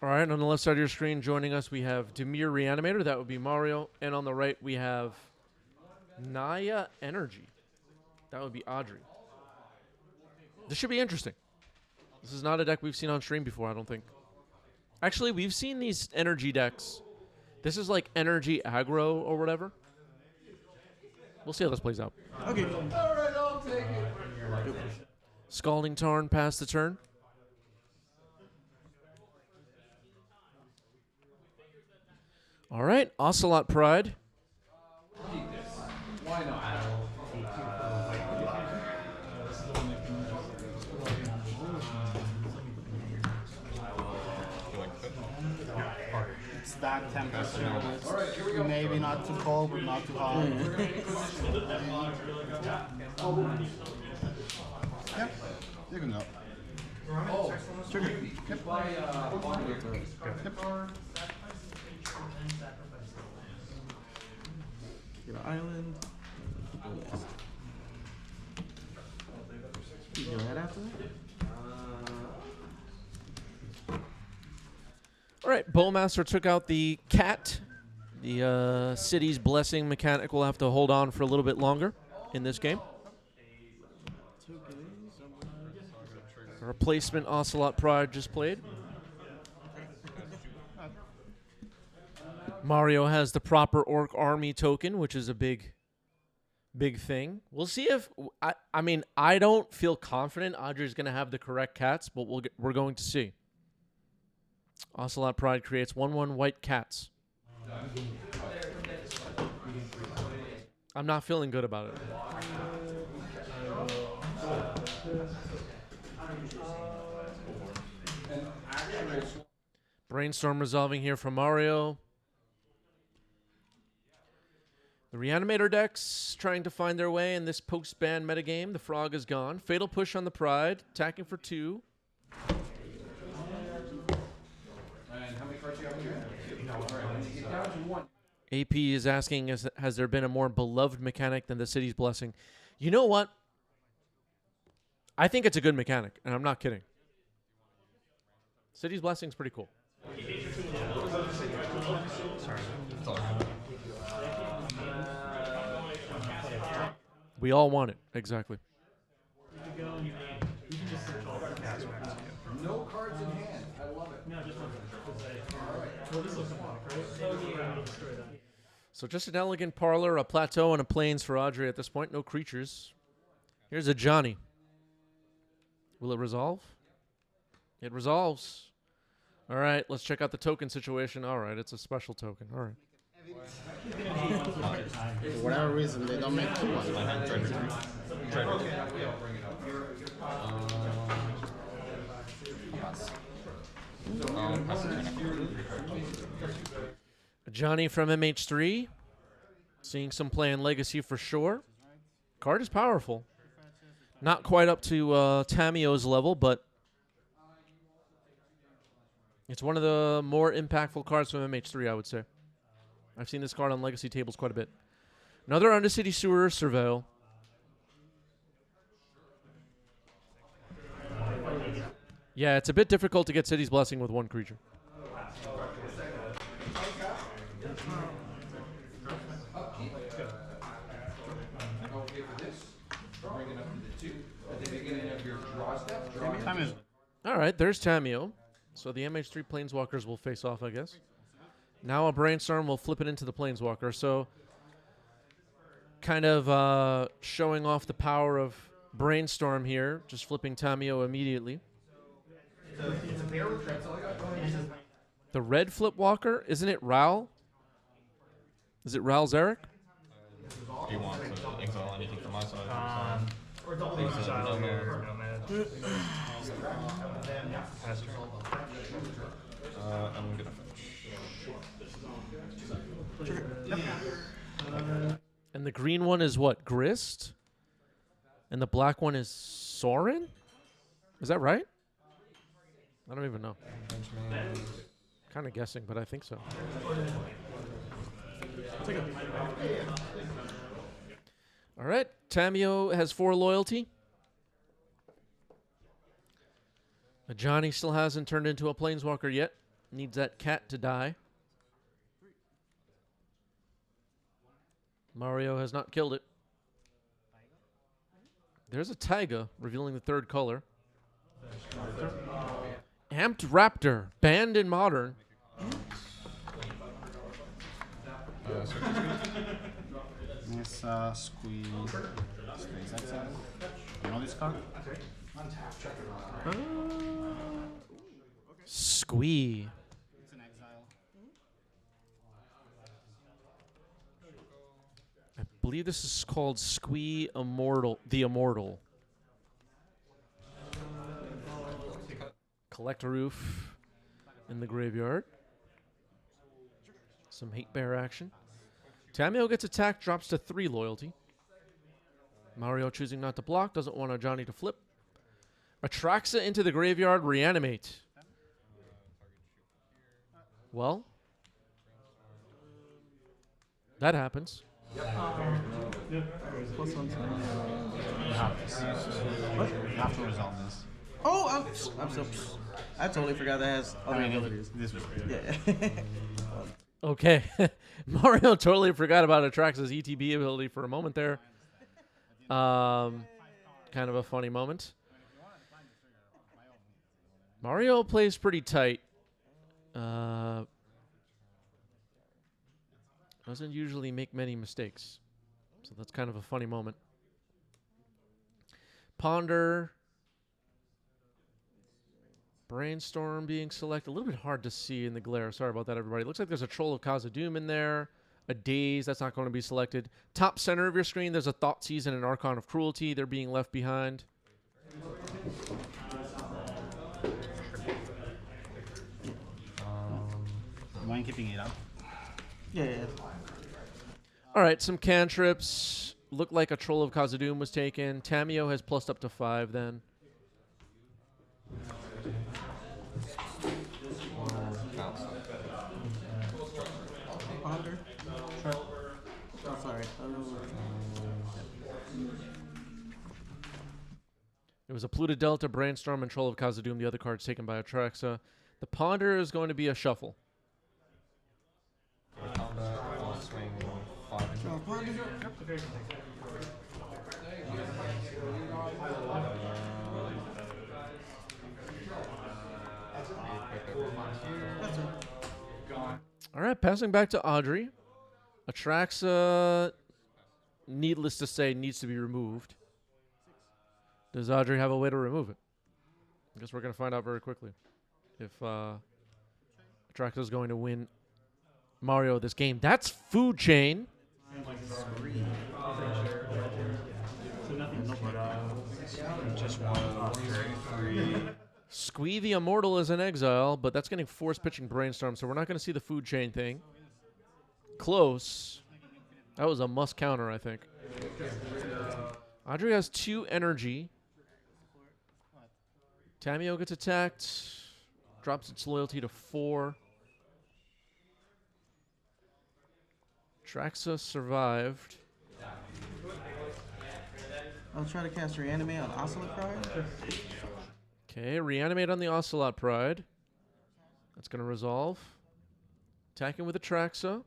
All right, on the left side of your screen, joining us, we have Demir Reanimator. That would be Mario. And on the right, we have Naya Energy. That would be Audrey. This should be interesting. This is not a deck we've seen on stream before, I don't think. Actually, we've seen these energy decks. This is like energy aggro or whatever. We'll see how this plays out. Okay. All right, I'll take it. Scalding Tarn past the turn. All right, Ocelot Pride. Why not? Stack 10%. All right, here we go. Maybe not too cold, but not too hot. Yep, you can go. Oh, Trigger. yep. By Audrey. Get an island. Go last. You go ahead after that? All right, Bowmaster took out the cat. The City's Blessing mechanic will have to hold on for a little bit longer in this game. The replacement Ocelot Pride just played. Mario has the proper Orc Army token, which is a big thing. We'll see if... I mean, I don't feel confident Audrey's going to have the correct cats, but we're going to see. Ocelot Pride creates 1/1 white cats. I'm not feeling good about it. Brainstorm resolving here from Mario. The Reanimator decks trying to find their way in this post-ban metagame. The Frog is gone. Fatal Push on the Pride. Attacking for 2. AP is asking, has there been a more beloved mechanic than the City's Blessing? You know what? I think it's a good mechanic, and I'm not kidding. City's Blessing is pretty cool. We all want it, exactly. No cards in hand. I love it. No, just one. So just an elegant parlor, a plateau, and a plains for Audrey at this point. No creatures. Here's a Johnny. Will it resolve? It resolves. All right, let's check out the token situation. All right, it's a special token. All right. For whatever reason, they don't make too much. Johnny from MH3. Seeing some play in Legacy for sure. Card is powerful. Not quite up to Tamio's level, but it's one of the more impactful cards from MH3, I would say. I've seen this card on Legacy tables quite a bit. Another Undercity Sewer Surveil. Yeah, it's a bit difficult to get City's Blessing with one creature. All right, there's Tamio. So the MH3 Planeswalkers will face off, I guess. Now a Brainstorm will flip it into the Planeswalker. So kind of showing off the power of Brainstorm here. Just flipping Tamio immediately. The red Flipwalker, isn't it Ral? Is it Ral Zarek? Do you want to exile anything from my side? Or double exile your nomad. I'm gonna finish. And the green one is what? Grist? And the black one is Sorin? Is that right? I don't even know. Kind of guessing, but I think so. All right. Tamio has 4 loyalty. Johnny still hasn't turned into a Planeswalker yet. Needs that cat to die. Mario has not killed it. There's a taiga, revealing the third color. Amped Raptor, banned in Modern. Nice squeeze. Space exile. You know this card? Squee. It's an exile. I believe this is called Squee Immortal. The Immortal. Collect a roof in the graveyard. Some hate bear action. Tamio gets attacked, drops to 3 loyalty. Mario choosing not to block, doesn't want a Johnny to flip. Atraxa into the graveyard, reanimate. Well, that happens. Plus 1 time. You have this. What? You have to resolve this. Oh, I'm so. I totally forgot that has other abilities. This was Yeah. Okay. Mario totally forgot about Atraxa's ETB ability for a moment there. Kind of a funny moment. Mario plays pretty tight. Doesn't usually make many mistakes. So that's kind of a funny moment. Ponder. Brainstorm being selected. A little bit hard to see in the glare. Sorry about that, everybody. Looks like there's a Troll of Khazad-dûm in there. A Daze. That's not going to be selected. Top center of your screen, there's a Thoughtseize and an Archon of Cruelty. They're being left behind. Mind keeping it up? Yeah. All right, some cantrips. Look like a Troll of Khazad-dûm was taken. Tamio has plussed up to 5 then. Ponder. Sure. Oh, sorry. It was a Pluto Delta, Brainstorm, and Troll of Khazad-dûm. The other cards taken by Atraxa. The Ponder is going to be a shuffle. I'll swing 5 Ponder. That's right. All right, passing back to Audrey. Atraxa, needless to say, needs to be removed. Does Audrey have a way to remove it? I guess we're going to find out very quickly if Atraxa is going to win Mario this game. That's Food Chain. Just 1, 3. Squee the Immortal is in exile, but that's getting force pitching Brainstorm, so we're not going to see the Food Chain thing. Close. That was a must counter, I think. Audrey has 2 energy. Tamio gets attacked. Drops its loyalty to 4. Traxa survived. I'll try to cast Reanimate on Ocelot Pride. Okay, reanimate on the Ocelot Pride. That's going to resolve. Attacking with Atraxa.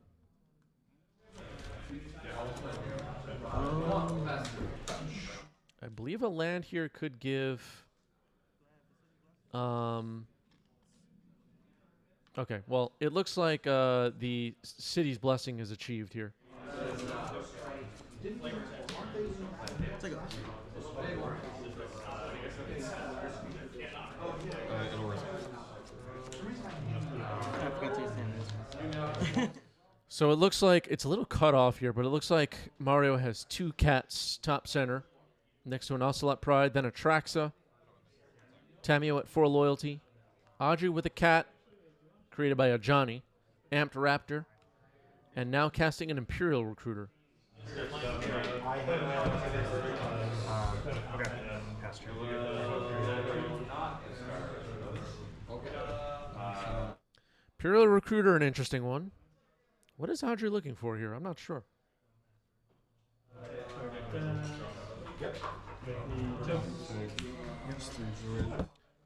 I believe a land here could give... Okay, well, it looks like the city's blessing is achieved here. Take a It'll resolve. I forgot to use the So it looks like it's a little cut off here, but it looks like Mario has 2 cats top center next to an Ocelot Pride, then Atraxa. Tamio at 4 loyalty. Audrey with a cat created by a Johnny. Amped Raptor. And now casting an Imperial Recruiter. Imperial Recruiter, an interesting one. What is Audrey looking for here? I'm not sure.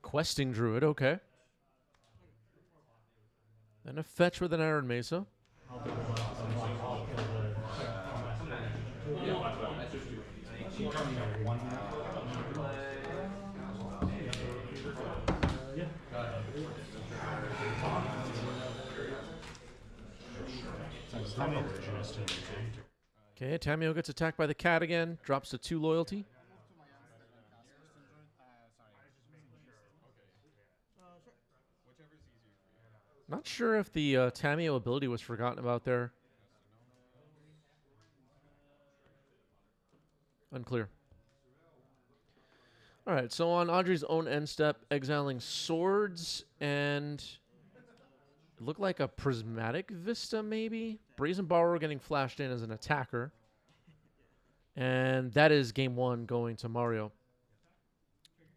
Questing Druid, okay. Then a fetch with an Iron Mesa. Okay, Tamio gets attacked by the cat again. Drops to 2 loyalty. Not sure if the Tamio ability was forgotten about there. Unclear. All right, so on Audrey's own end step, exiling swords and it looked like a prismatic vista, maybe. Brazen Borrower getting flashed in as an attacker. And that is game 1 going to Mario.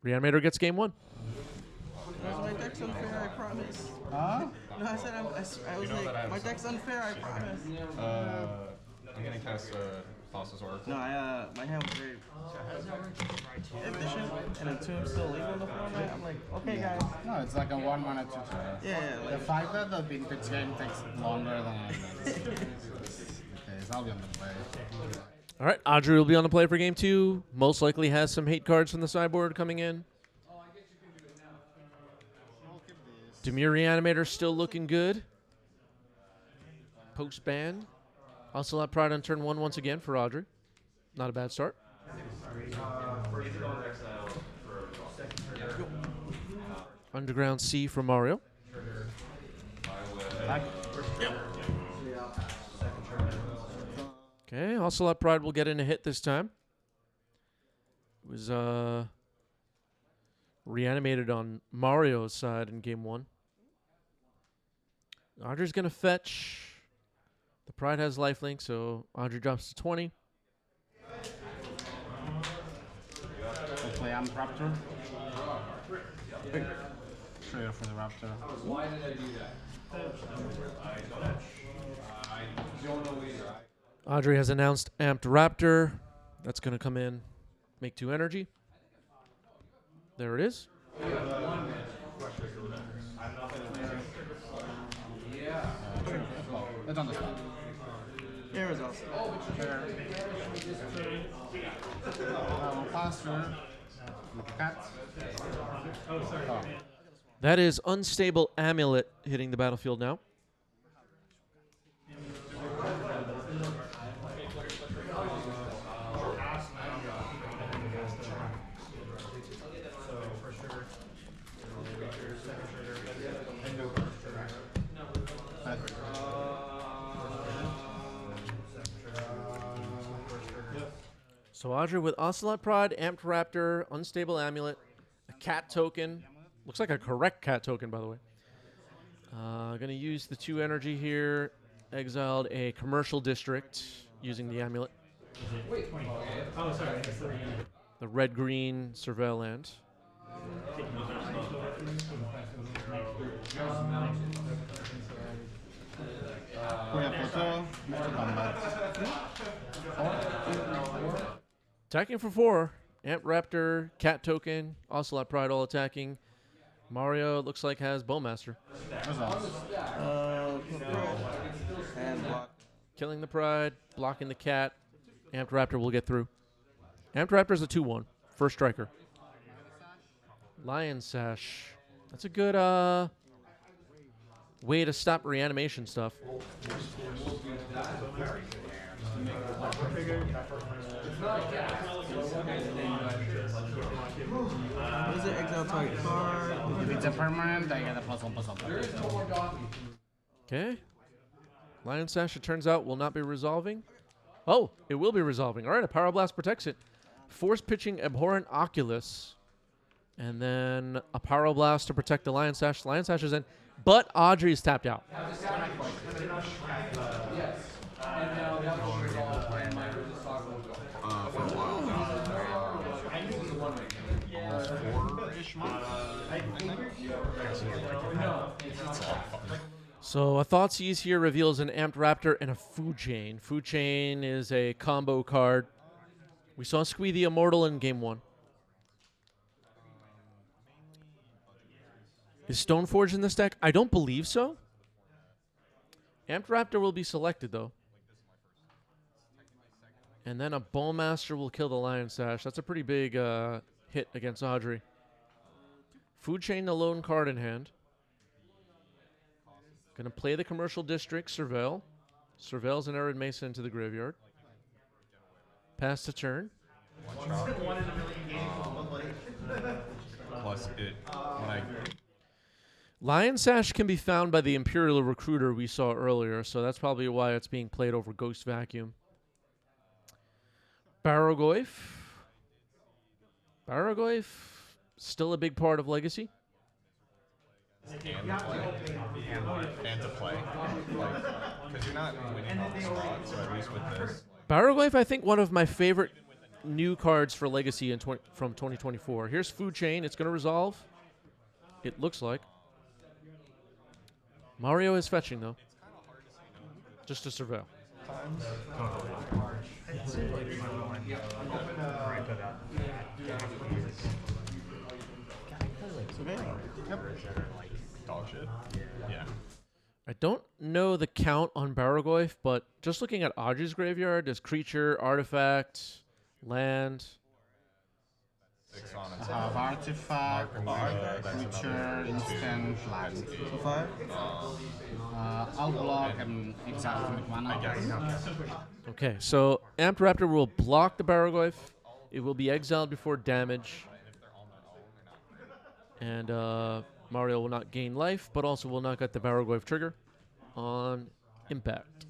Reanimator gets game 1. My deck's unfair, I promise. Huh? No, I said I was like, my deck's unfair, I promise. I'm gonna cast Colossus Oracle. No, my hand was very efficient, and then Tomb still legal in the format. I'm like, okay, guys. No, it's like a 1 mana 2 Yeah, The like, fact that the vintage game takes longer than I think. Okay, so I'll be on the play. All right, Audrey will be on the play for game 2. Most likely has some hate cards from the sideboard coming in. Demir Reanimator still looking good. Post ban. Also have Pride on turn 1 once again for Audrey. Not a bad start. Underground Sea for Mario. Okay, Ocelot Pride will get in a hit this time. It was reanimated on Mario's side in game 1. Audrey's going to fetch. The Pride has lifelink, so Audrey drops to 20. We'll play Amp Raptor. Trigger for the Raptor. Why did I do that? I don't know either. Audrey has announced Amped Raptor. That's going to come in, make 2 energy. There it is. It's on the spot. here is also. Faster. Cat. Oh. That is Unstable Amulet hitting the battlefield now. So Audrey with Ocelot Pride, Amped Raptor, Unstable Amulet, a cat token. Looks like a correct cat token, by the way. Going to use the 2 energy here. Exiled a commercial district using the amulet. Oh, sorry. The red-green Surveil land. Attacking for 4. Amp Raptor, Cat Token, Ocelot Pride all attacking. Mario looks like has Bowmaster. And block. Killing the Pride, blocking the Cat. Amped Raptor will get through. Amped Raptor is a 2-1. First striker. Lion Sash. That's a good way to stop reanimation stuff. What is it? Exile target card. If it's a permanent, I get a +1/+1. Okay. Lion Sash, it turns out, will not be resolving. Oh, it will be resolving. All right, a Power Blast protects it. Force pitching Abhorrent Oculus. And then a Power Blast to protect the Lion Sash. Lion Sash is in, but Audrey's tapped out. For a while. Almost 4-ish months. So a Thoughtseize here reveals an Amped Raptor and a Food Chain. Food Chain is a combo card. We saw Squee the Immortal in game 1. Is Stoneforge in this deck? I don't believe so. Amped Raptor will be selected, though. And then a Bowmaster will kill the Lion Sash. That's a pretty big hit against Audrey. Food Chain, the lone card in hand. Gonna play the Commercial District, Surveil. Surveil's an Arid Mesa into the graveyard. Pass the turn. Plus it, when I Lion Sash can be found by the Imperial Recruiter we saw earlier, so that's probably why it's being played over Ghost Vacuum. Barrogoyf. Barrogoyf, still a big part of Legacy. and to play, like, because you're not winning on the spot, so at least with this, Barrogoyf, I think, one of my favorite new cards for Legacy from 2024. Here's Food Chain. It's going to resolve. It looks like. Mario is fetching, though. Just to surveil. dog shit. Yeah. I don't know the count on Barrogoyf, but just looking at Audrey's graveyard, there's creature, artifact, land. 6 on it. I have artifact, creature, instant, land. So 5? I'll block and exile to make mana. Okay, so Amped Raptor will block the Barrogoyf. It will be exiled before damage. And Mario will not gain life, but also will not get the Barrogoyf trigger on impact.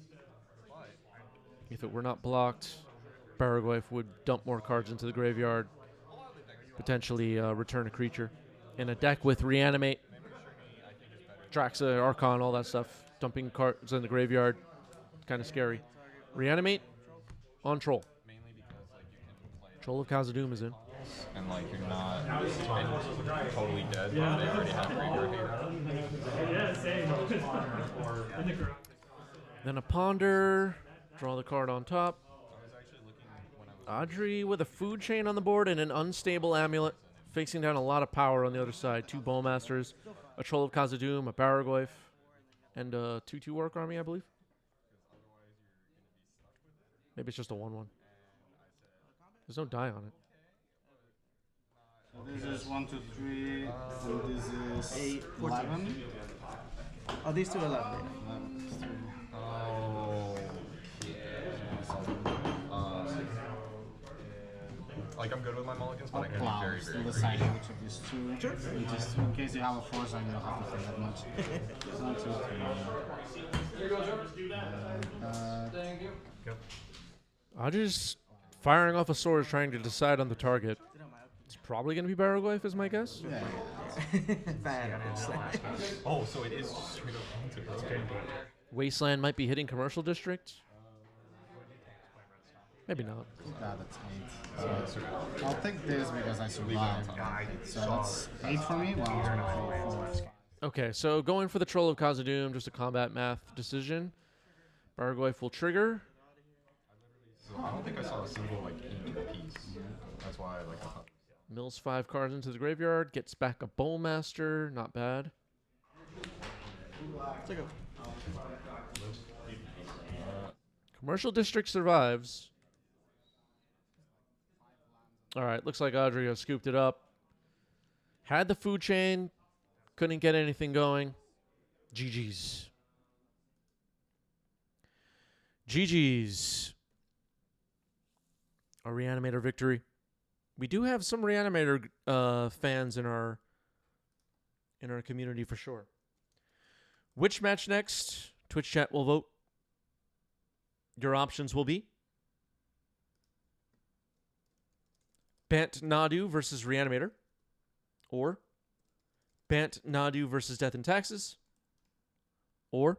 If it were not blocked, Barrogoyf would dump more cards into the graveyard, potentially return a creature. In a deck with Reanimate, Draxa, Archon, all that stuff, dumping cards in the graveyard, kind of scary. Reanimate on Troll. Troll of Khazad-dûm is in. And like you're not totally dead. They already have graveyard hater. Yeah, same. In the garage. Then a Ponder, draw the card on top. Audrey with a Food Chain on the board and an Unstable Amulet, facing down a lot of power on the other side. 2 Bowmasters, a Troll of Khazad-dûm, a Barrogoyf, and a 2/2 Orc Army, I believe. Maybe it's just a 1/1. There's no die on it. This is 1, 2, 3, and this is 8, 11. Oh, these two are 11. 11 is 3. Oh. Like I'm good with my mulligans, but I can be very, Cloud, very still greedy. deciding which of these two. Sure. Just in case you have a force, I don't have to play that much. It's not too Audrey's firing off a sword, trying to decide on the target. It's probably going to be Barrogoyf, is my guess. Yeah. Bad. Oh, so it is straight up into it. Wasteland might be hitting Commercial District. Maybe not. Yeah, that's 8. So I'll take this because I survived. So that's 8 for me. 1, 2, 3, 4. Okay, so going for the Troll of Khazad-dûm, just a combat math decision. Barrogoyf will trigger. So I don't think I saw a single like ink piece. That's why I thought. Mills 5 cards into the graveyard, gets back a Bowmaster, not bad. Commercial District survives. All right, looks like Audrey has scooped it up. Had the Food Chain, couldn't get anything going. GG's. GG's. A Reanimator victory. We do have some Reanimator fans in our community for sure. Which match next? Twitch chat will vote. Your options will be Bant Nadu versus Reanimator, or Bant Nadu versus Death and Taxes, or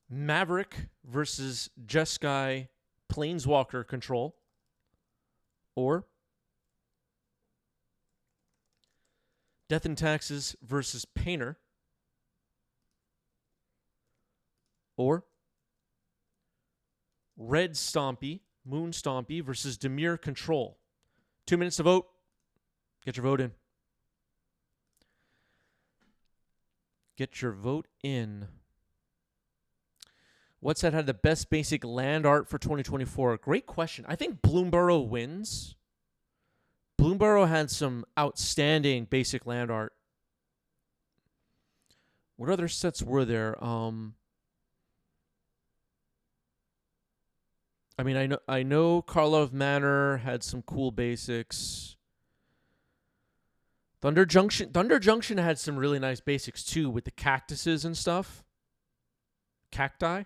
Maverick versus Jeskai Planeswalker Control, or Death and Taxes versus Painter, or Red Stompy, Moon Stompy versus Demir Control. 2 minutes to vote. Get your vote in. Get your vote in. What set had the best basic land art for 2024? Great question. I think Bloomborough wins. Bloomborough had some outstanding basic land art. What other sets were there? I mean, I know Karlov Manor had some cool basics. Thunder Junction had some really nice basics too, with the cactuses and stuff. Cacti.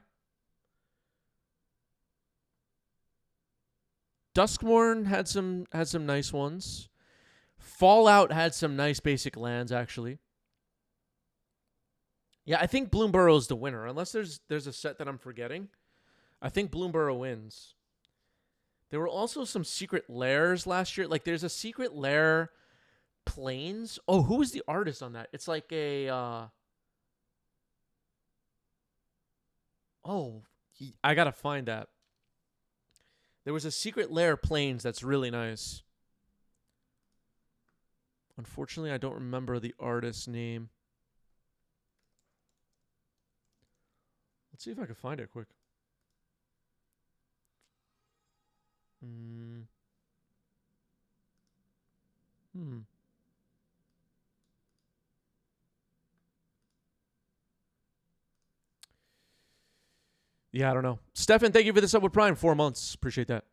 Duskmorn had some nice ones. Fallout had some nice basic lands actually. Yeah, I think Bloomborough is the winner, unless there's a set that I'm forgetting. I think Bloomborough wins. There were also some secret lairs last year. Like, there's a secret lair planes. Oh, who was the artist on that? It's like a... I gotta find that. There was a secret lair planes that's really nice. Unfortunately, I don't remember the artist's name. Let's see if I can find it quick. Yeah, I don't know. Stefan, thank you for the sub with Prime. 4 months. Appreciate that.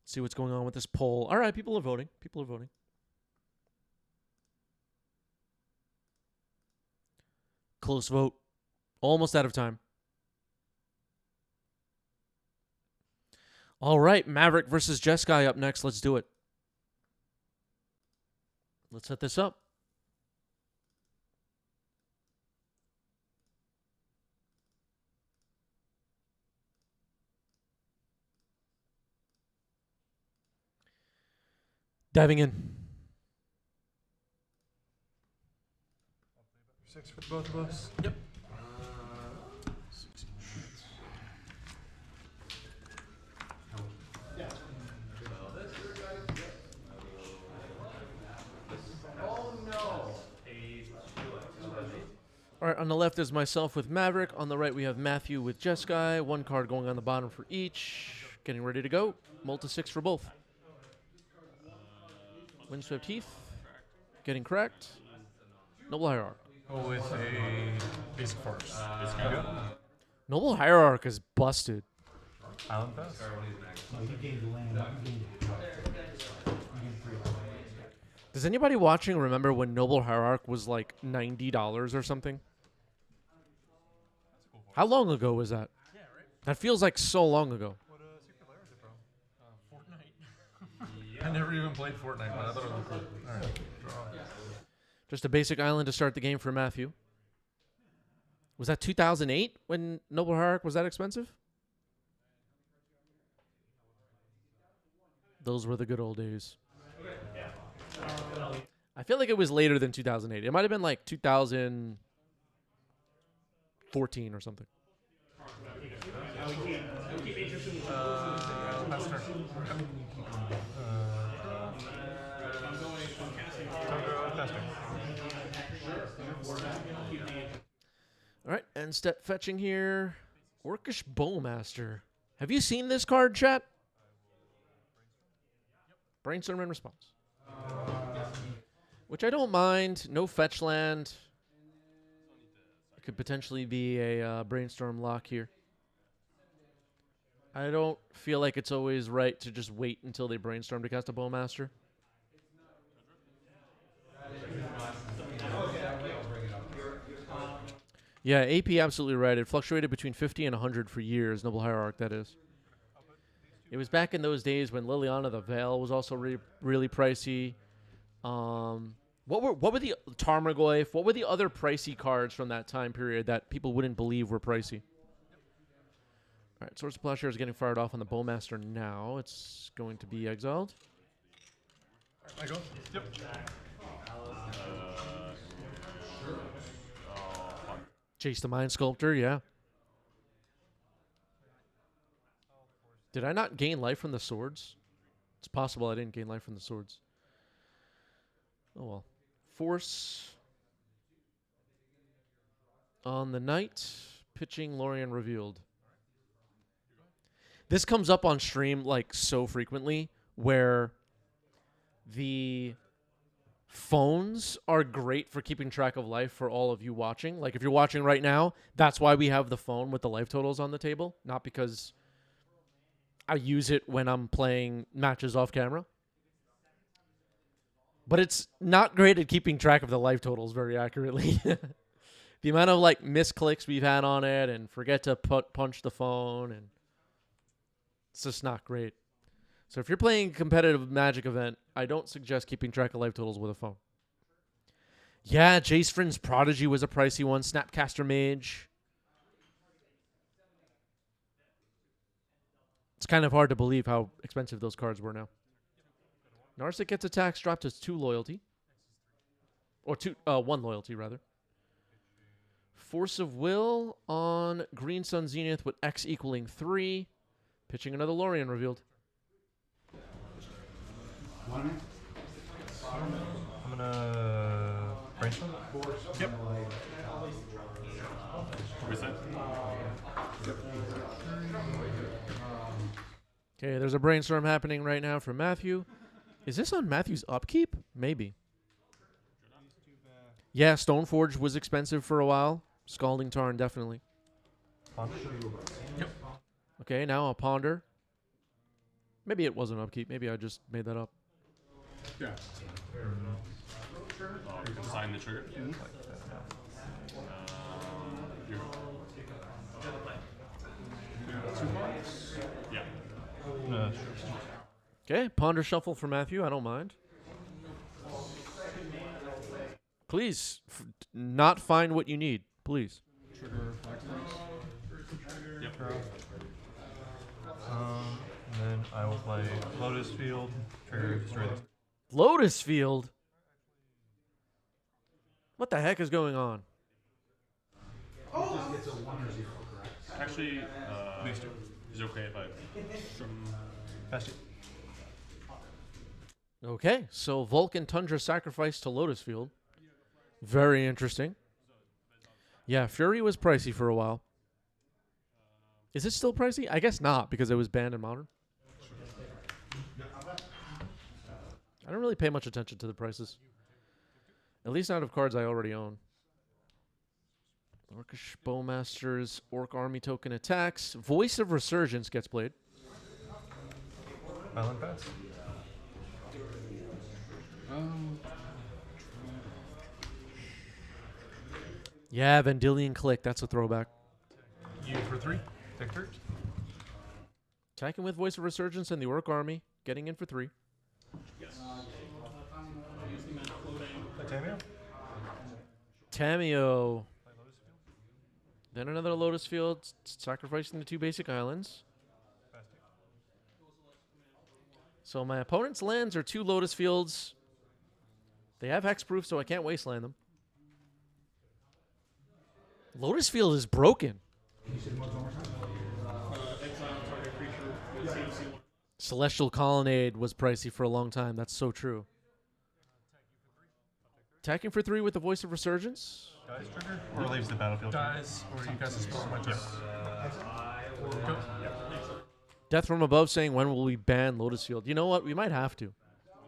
Let's see what's going on with this poll. All right, people are voting. People are voting. Close vote. Almost out of time. All right, Maverick versus Jeskai up next. Let's do it. Let's set this up. Diving in. 6 for both of us. Yep. All right, on the left is myself with Maverick. On the right, we have Matthew with Jeskai. 1 card going on the bottom for each. Getting ready to go. Multi-6 for both. Windswept Heath. Getting cracked. Noble Hierarch. Go with a basic force. Basic go. Noble Hierarch is busted. Island Pass. Does anybody watching remember when Noble Hierarch was like $90 or something? How long ago was that? Yeah, right. That feels like so long ago. What secret lair is it from? Fortnite. I never even played Fortnite, but I thought it was cool. All right. Draw. Just a basic island to start the game for Matthew. Was that 2008 when Noble Hierarch was that expensive? Those were the good old days. I feel like it was later than 2008. It might have been like 2014 or something. Pass turn. Pass turn. All right, and step fetching here. Orcish Bowmaster. Have you seen this card, chat? Brainstorm and response. Which I don't mind. No fetch land. It could potentially be a brainstorm lock here. I don't feel like it's always right to just wait until they brainstorm to cast a Bowmaster. Yeah, AP absolutely right. It fluctuated between 50 and 100 for years, Noble Hierarch, that is. It was back in those days when Liliana the Veil was also really pricey. What were the Tarmogoyf? What were the other pricey cards from that time period that people wouldn't believe were pricey? All right, Source of Plowshare is getting fired off on the Bowmaster now. It's going to be exiled. I go. Yep. Jace the Mind Sculptor, yeah. Did I not gain life from the swords? It's possible I didn't gain life from the swords. Oh well. Force on the knight. Pitching Lorien revealed. This comes up on stream like so frequently where the phones are great for keeping track of life for all of you watching. Like if you're watching right now, that's why we have the phone with the life totals on the table, not because I use it when I'm playing matches off camera. But it's not great at keeping track of the life totals very accurately. The amount of like misclicks we've had on it and forget to punch the phone, and it's just not great. So if you're playing a competitive Magic event, I don't suggest keeping track of life totals with a phone. Yeah, Jace Vryn's Prodigy was a pricey one. Snapcaster Mage. It's kind of hard to believe how expensive those cards were now. Narset gets attacks dropped to 2 loyalty. Or 1 loyalty, rather. Force of Will on Green Sun Zenith with X equaling 3. Pitching another Lorien revealed. I'm gonna brainstorm. Yep. Reset. Okay, there's a brainstorm happening right now for Matthew. Is this on Matthew's upkeep? Maybe. Yeah, Stoneforge was expensive for a while. Scalding Tarn, definitely. Yep. Okay, now a Ponder. Maybe it wasn't upkeep. Maybe I just made that up. Yeah. You can sign the trigger. Yeah. Okay, Ponder Shuffle for Matthew. I don't mind. Please, not find what you need. Please. Yep. And then I will play Lotus Field. Trigger destroy this. Lotus Field? What the heck is going on? Actually, is it okay if I pass it? Okay, so Vulcan Tundra sacrifice to Lotus Field. Very interesting. Yeah, Fury was pricey for a while. Is it still pricey? I guess not, because it was banned in Modern. I don't really pay much attention to the prices. At least not of cards I already own. Orcish Bowmaster's Orc Army token attacks. Voice of Resurgence gets played. Island pass. Yeah, Vendilion Click. That's a throwback. You for 3. Take 3. Attacking with Voice of Resurgence and the Orc Army. Getting in for 3. Tamio. Tamio. Then another Lotus Field. Sacrificing the 2 basic islands. So my opponent's lands are 2 Lotus Fields. They have hexproof, so I can't wasteland them. Lotus Field is broken. Celestial Colonnade was pricey for a long time. That's so true. Attacking for 3 with the Voice of Resurgence. Dies trigger or leaves the battlefield. Dies, or you guys spell my turn. Go. Death from Above saying, when will we ban Lotus Field? You know what? We might have to.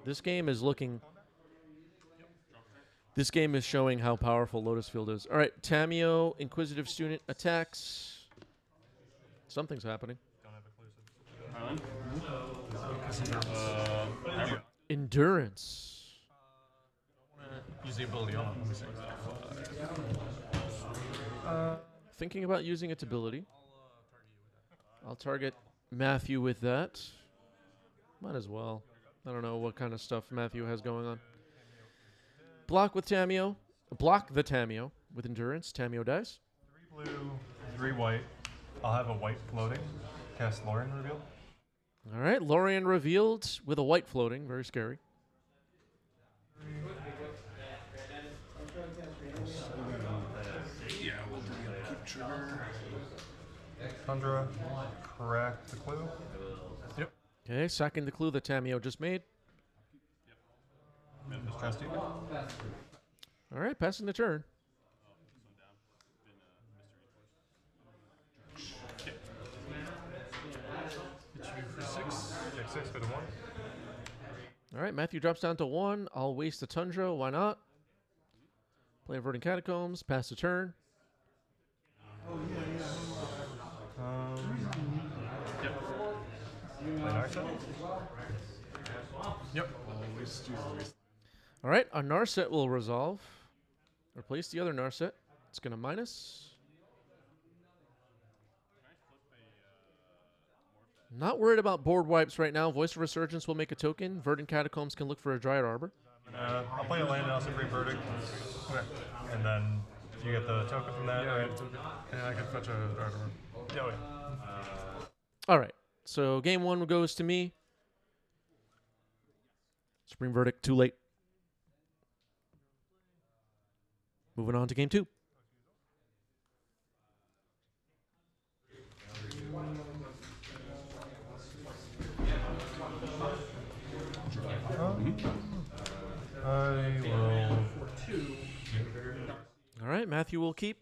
This game is looking... This game is showing how powerful Lotus Field is. All right, Tamio, Inquisitive Student attacks. Something's happening. Endurance. Use the ability on. Let me see. Thinking about using its ability. I'll target Matthew with that. Might as well. I don't know what kind of stuff Matthew has going on. Block with Tamio. Block the Tamio with Endurance. Tamio dies. 3 blue, 3 white. I'll have a white floating. Cast Lorien reveal. All right, Lorien revealed with a white floating. Very scary. Yeah, we'll keep trigger. Tundra, correct the clue. Yep. Okay, second the clue that Tamio just made. Memphis Trusty. All right, passing the turn. Hit you for 6. Take 6 for the 1. All right, Matthew drops down to 1. I'll waste the Tundra. Why not? Play Verdant Catacombs. Pass the turn. Yep. Play Narset. Yep. All right, a Narset will resolve. Replace the other Narset. It's going to minus. Not worried about board wipes right now. Voice of Resurgence will make a token. Verdant Catacombs can look for a Dryad Arbor. I'll play a land and also free Verdict. Okay. And then you get the token from that, right? And I can fetch a Arbor. Yeah, wait. All right, so game 1 goes to me. Supreme Verdict, too late. Moving on to game 2. I will. All right, Matthew will keep.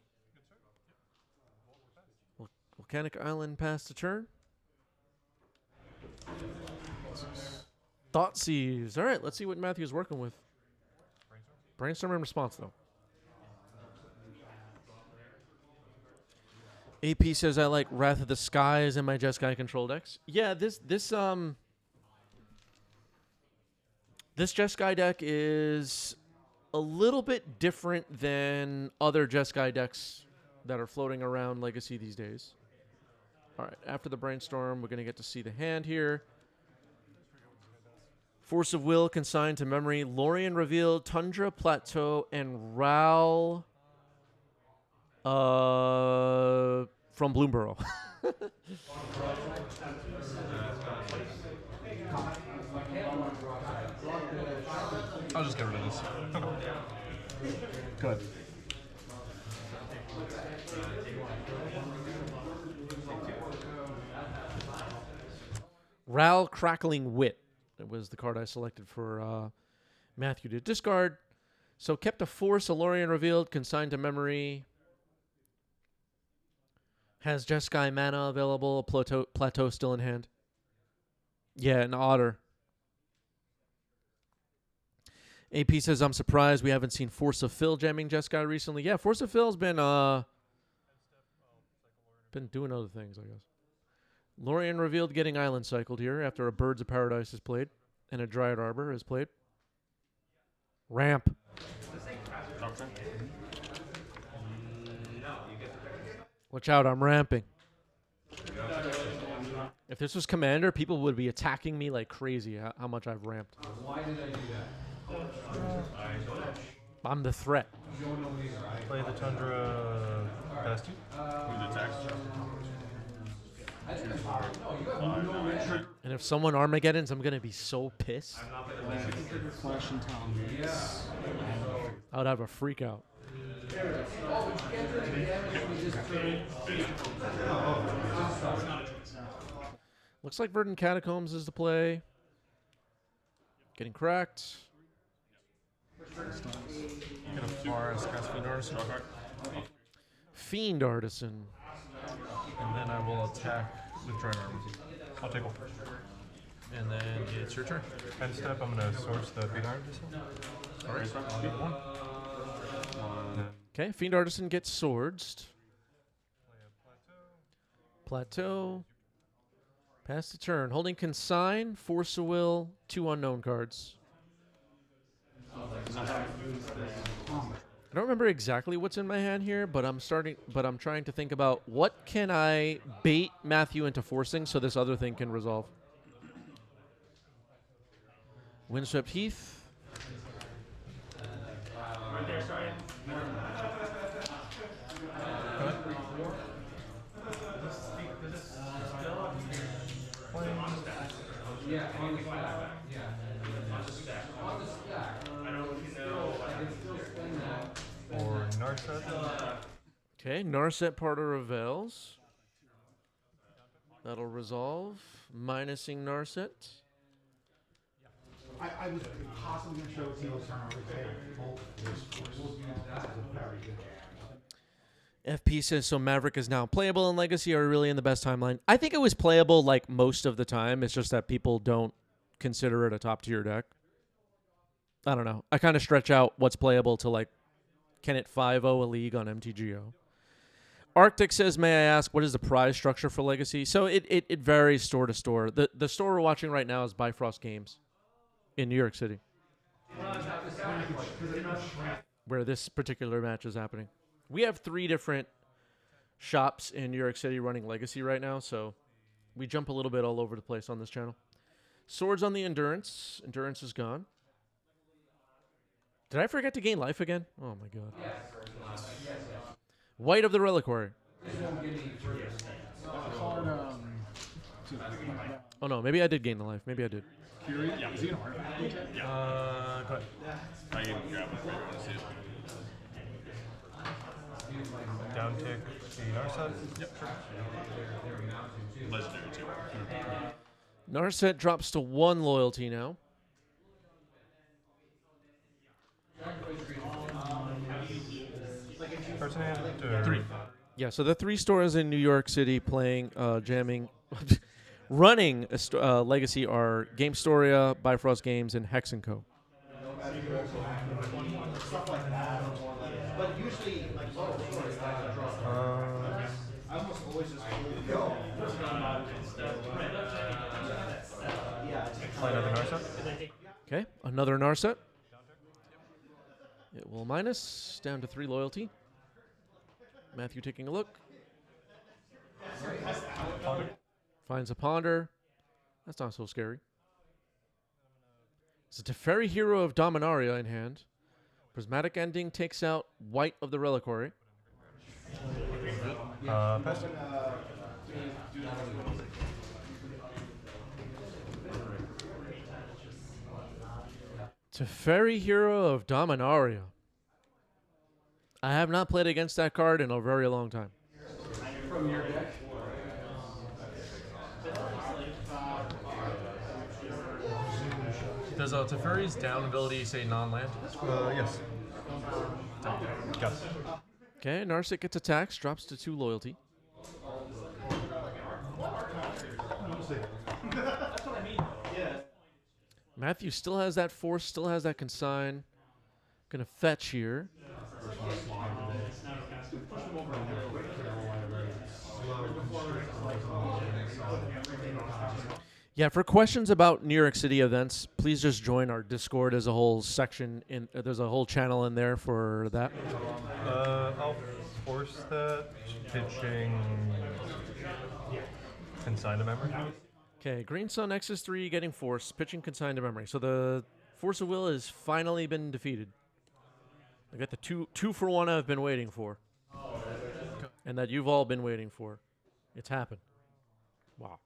Volcanic Island pass the turn. Thoughtseize. All right, let's see what Matthew's working with. Brainstorm in response, though. AP says I like Wrath of the Skies in my Jeskai control decks. Yeah, this Jeskai deck is a little bit different than other Jeskai decks that are floating around Legacy these days. All right, after the brainstorm, we're going to get to see the hand here. Force of Will consigned to memory. Lorien revealed, Tundra, Plateau, and Ral from Bloomborough. I'll just get rid of this. Good. Ral Crackling Wit. That was the card I selected for Matthew to discard. So kept a Force, a Lorien revealed, consigned to memory. Has Jeskai mana available, Plateau still in hand. Yeah, an Otter. AP says, I'm surprised we haven't seen Force of Phil jamming Jeskai recently. Yeah, Force of Phil's been doing other things, I guess. Lorien revealed getting Island cycled here after a Birds of Paradise is played and a Dryad Arbor is played. Ramp. Watch out, I'm ramping. If this was Commander, people would be attacking me like crazy how much I've ramped. Why did I do that? I'm the threat. Play the Tundra past you. Who's attacks? And if someone Armageddon's, I'm going to be so pissed. Flash and Tom. Yes. I would have a freak out. Looks like Verdant Catacombs is the play. Getting cracked. Get a Forest, cast Fiend Artisan. Fiend Artisan. And then I will attack with Dryad Arbor. I'll take one. And then it's your turn. End step, I'm going to source the Fiend Artisan. Alright, I'll get one. Okay, Fiend Artisan gets swords. Plateau. Pass the turn. Holding Consign, Force of Will, 2 unknown cards. I don't remember exactly what's in my hand here, but I'm trying to think about what can I bait Matthew into forcing so this other thing can resolve. Windswept Heath. Yeah, on the stack. Yeah. On the stack. On the stack. I don't know if you know. I can still spend that. Or Narset. Okay, Narset part of Reveals. That'll resolve. Minusing Narset. I was possibly going to show it to you FP says, so Maverick is now playable in Legacy. Are we really in the best timeline? I think it was playable like most of the time. It's just that people don't consider it a top tier deck. I don't know. I kind of stretch out what's playable to like, can it 5-0 a league on MTGO? Arctic says, may I ask, what is the prize structure for Legacy? So it varies store to store. The store we're watching right now is Bifrost Games in New York City, where this particular match is happening. We have 3 different shops in New York City running Legacy right now, so we jump a little bit all over the place on this channel. Swords on the Endurance. Endurance is gone. Did I forget to gain life again? Oh, my God. White of the Reliquary. Oh, no. Maybe I did gain the life. Maybe I did. Fury? Yeah. Is he going to artifact? Go ahead. I can grab it for you to see it. Down tick the Narset. Yep, sure. Legendary too. Narset drops to 1 loyalty now. First hand. 3. Yeah, so the 3 stores in New York City playing, jamming, running a Legacy are Gamestoria, Bifrost Games, and Hex & Co. Play another Narset. Okay, another Narset. It will minus down to 3 loyalty. Matthew taking a look. Finds a Ponder. That's not so scary. It's a Teferi Hero of Dominaria in hand. Prismatic Ending takes out White of the Reliquary. Pass. Teferi Hero of Dominaria. I have not played against that card in a very long time. From your deck? Does Teferi's down ability say non-land? Yes. Got it. Okay, Narset gets attacks, drops to 2 loyalty. Matthew still has that force, still has that consign. Gonna fetch here. Yeah, for questions about New York City events, please just join our Discord as a whole section. There's a whole channel in there for that. I'll force that. Pitching Consign to Memory. Okay, Green Sun X3 getting force, pitching consigned to memory. So the Force of Will has finally been defeated. I got the two for one I've been waiting for. And that you've all been waiting for. It's happened. Wow.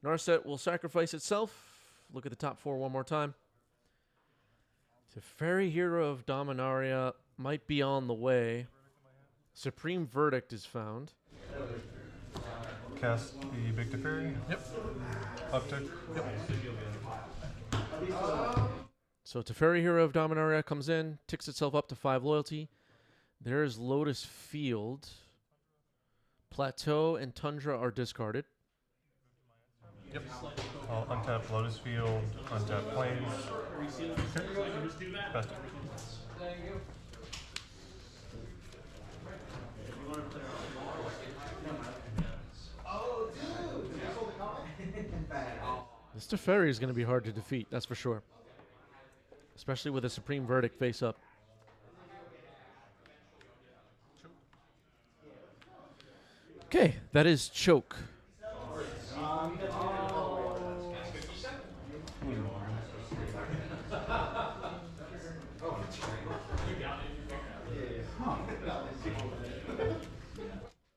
Narset will sacrifice itself. Look at the top 4 one more time. Teferi Hero of Dominaria might be on the way. Supreme Verdict is found. Cast the big Teferi. Yep. Uptick. Yep. So Teferi Hero of Dominaria comes in, ticks itself up to 5 loyalty. There's Lotus Field. Plateau and Tundra are discarded. Yep. I'll untap Lotus Field, untap Plains. Best. This Teferi is going to be hard to defeat, that's for sure. Especially with a Supreme Verdict face up. Okay, that is Choke.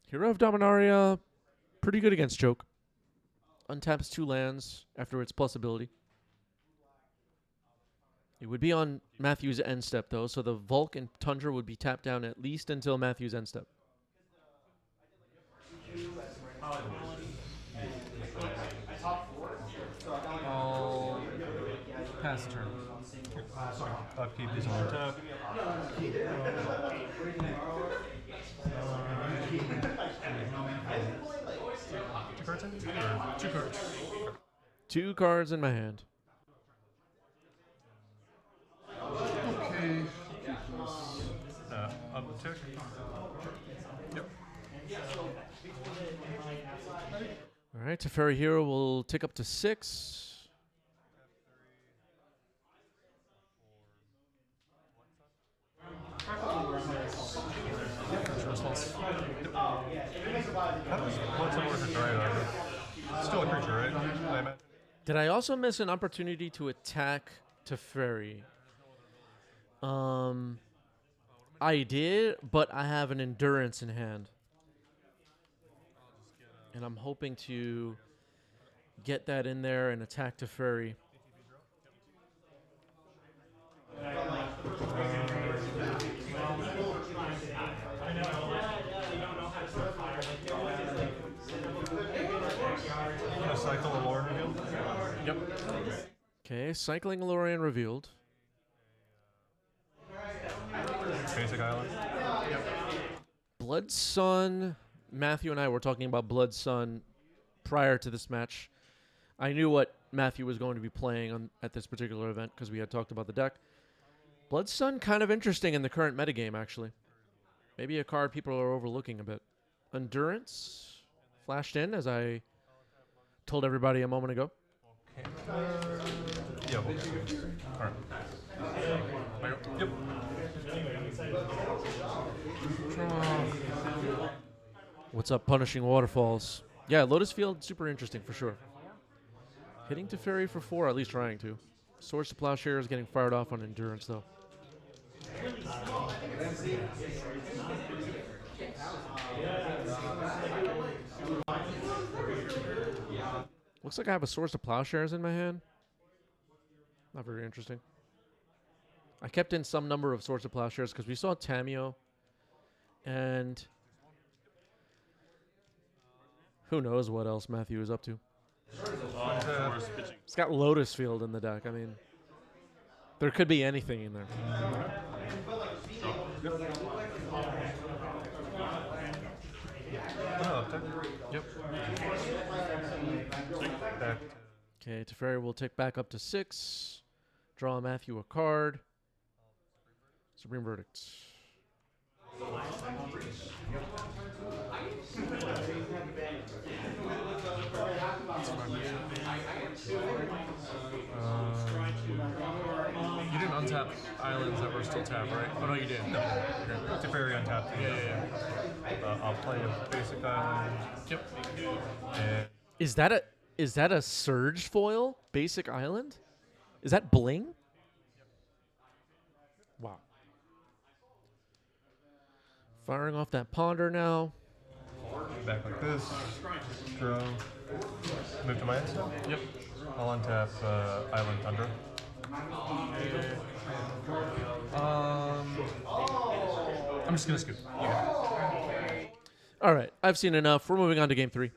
Hero of Dominaria, pretty good against Choke. Untaps 2 lands after its plus ability. It would be on Matthew's end step, though, so the Volk and Tundra would be tapped down at least until Matthew's end step. I'll pass the turn. Upkeep these on top. Two cards in? Or 2 cards. 2 cards in my hand. Okay. Uptick. Yep. All right, Teferi Hero will tick up to 6. How does one time work for Drive? Still a creature, right? I imagine. Did I also miss an opportunity to attack Teferi? I did, but I have an endurance in hand. And I'm hoping to get that in there and attack Teferi. Cycle the Lord revealed? Yep. Okay, cycling Lorian revealed. Basic island. Blood Sun. Matthew and I were talking about Blood Sun prior to this match. I knew what Matthew was going to be playing at this particular event because we had talked about the deck. Blood Sun kind of interesting in the current metagame, actually. Maybe a card people are overlooking a bit. Endurance flashed in, as I told everybody a moment ago. Okay. Yeah, Alright. Yep. What's up, Punishing Waterfalls? Yeah, Lotus Field, super interesting for sure. Hitting Teferi for 4, at least trying to. Swords to Plowshare is getting fired off on Endurance, though. Looks like I have a Swords to Plowshares in my hand. Not very interesting. I kept in some number of Swords to Plowshares because we saw Tamio. And who knows what else Matthew is up to. It's got Lotus Field in the deck. I mean, there could be anything in there. Yep. Okay, Teferi will tick back up to 6. Draw Matthew a card. Supreme Verdict. You didn't untap islands that were still tapped, right? Oh, no, you didn't. No. Okay. Teferi untapped. Yeah. I'll play a basic island. Yep. And Is that a Surge foil? Basic Island? Is that bling? Wow. Firing off that Ponder now. back like this. Draw. Move to my end step? Yep. I'll untap Island Tundra. I'm just gonna scoop. Yeah. All right, I've seen enough. We're moving on to game 3.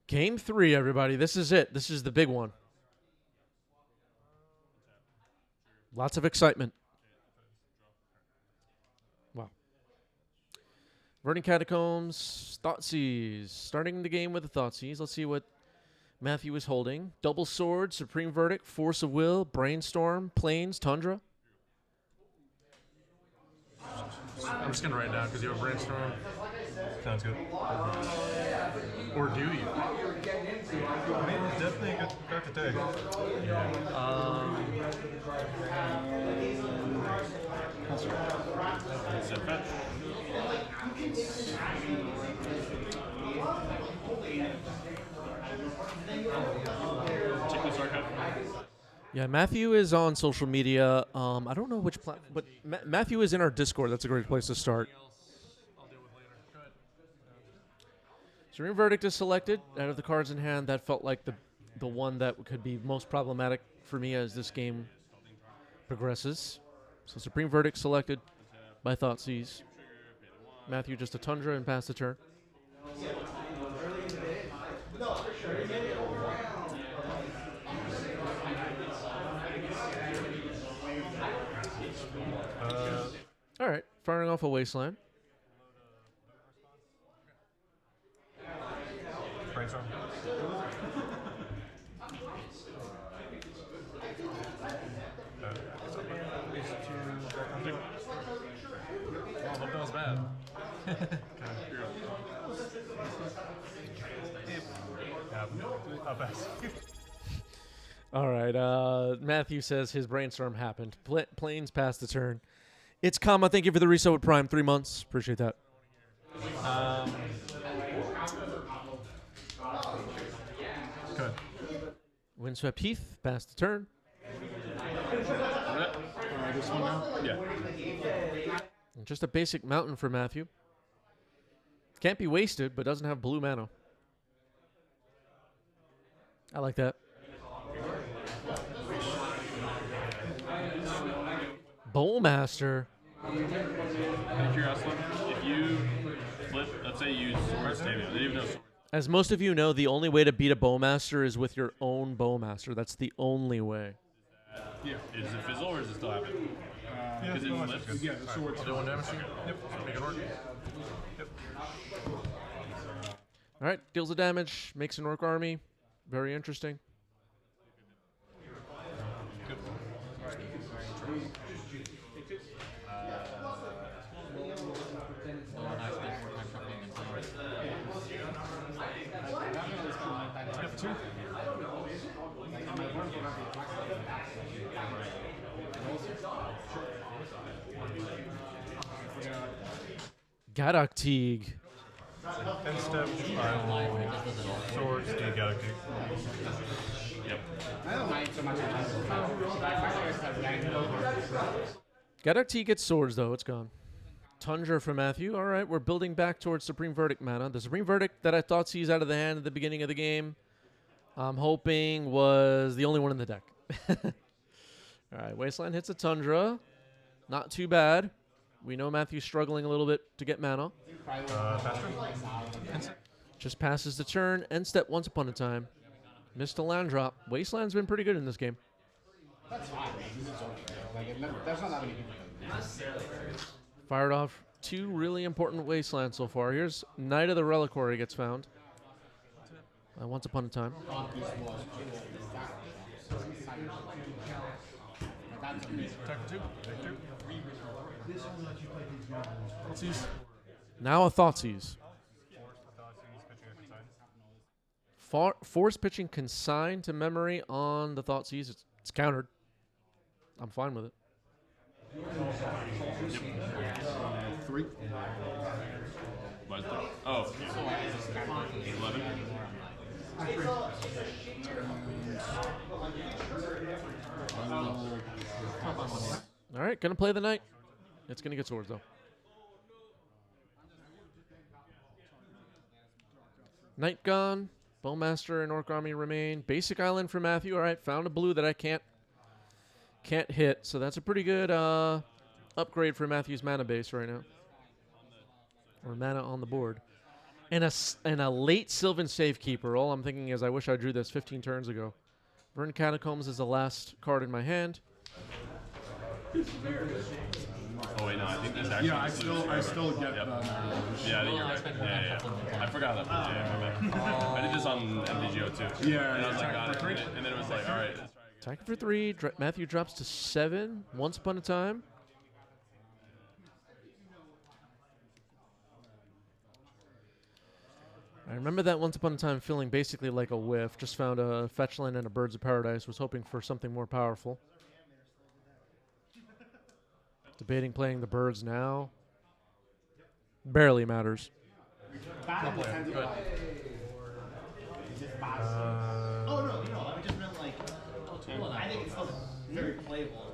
Game 3, everybody. This is it. This is the big one. Lots of excitement. Wow. Burning Catacombs, Thoughtseize. Starting the game with the Thoughtseize. Let's see what Matthew is holding. Double Sword, Supreme Verdict, Force of Will, Brainstorm, Plains, Tundra. I'm just gonna write it down because you have Brainstorm. Sounds good. Or do you? I mean, definitely a good card to take. Yeah, Matthew is on social media. I don't know which platform, but Matthew is in our Discord. That's a great place to start. Supreme Verdict is selected. Out of the cards in hand, that felt like the one that could be most problematic for me as this game progresses. So Supreme Verdict selected by Thoughtseize. Matthew just a Tundra and pass the turn. All right, firing off a Wasteland. Brainstorm. Oh, hope that was bad. I'll pass. All right, Matthew says his brainstorm happened. Planes passed the turn. It's comma. Thank you for the reset with Prime. 3 months. Appreciate that. Good. Windswept Heath passed the turn. This one now? Yeah. And just a basic mountain for Matthew. Can't be wasted, but doesn't have blue mana. I like that. Bowmaster. Out of curiosity, if you flip, let's say you use Sword Stamina, they even know Sword. As most of you know, the only way to beat a Bowmaster is with your own Bowmaster. That's the only way. Yeah. Is it fizzle or is it still happen? Yeah, Because it flips. Yeah, the swords. I'll do 1 damage to you. Yep. Make it work. Yep. All right, deals the damage, makes an Orc army. Very interesting. Good. Yep, 2. Gadokteeg. End step, I will swords to Galactic. Yep. I don't mind so much. Gadokteeg gets swords, though. It's gone. Tundra for Matthew. All right, we're building back towards Supreme Verdict mana. The Supreme Verdict that I thought sees out of the hand at the beginning of the game, I'm hoping was the only one in the deck. All right, Wasteland hits a Tundra. Not too bad. We know Matthew's struggling a little bit to get mana. Faster? Just passes the turn. End step once upon a time. Missed a land drop. Wasteland's been pretty good in this game. That's fine. This is okay. Like, there's not that many people. Fired off 2 really important Wastelands so far. Here's Knight of the Reliquary gets found. Once upon a time. Attack 2. Take 2. Thoughtseize. Now a Thoughtseize. Force pitching consigned to memory on the Thoughtseize. It's countered. I'm fine with it. 3. What's the, oh, yeah. 11. All right, gonna play the Knight. It's gonna get swords though. Knight gone. Bowmaster and Orc Army remain. Basic Island for Matthew. All right, found a blue that I can't hit. So that's a pretty good upgrade for Matthew's mana base right now. Or mana on the board. And a late Sylvan Safekeeper. All I'm thinking is I wish I drew this 15 turns ago. Burn Catacombs is the last card in my hand. Oh wait, no, I think this actually. Yeah, I still get Yep. the. Yeah, I think you're right. Yeah. I forgot that. Yeah, my bad. I did this on MDGO too. Yeah, and I was like, attack got for it, 3. and then it was like, all right, let's try again. Attacking for 3. Matthew drops to 7. Once upon a time. I remember that once upon a time feeling basically like a whiff. Just found a Fetchland and a Birds of Paradise. Was hoping for something more powerful. Debating playing the Birds now. Barely matters. Battle Good. tends to Oh no, I just meant like. I think it's still very playable.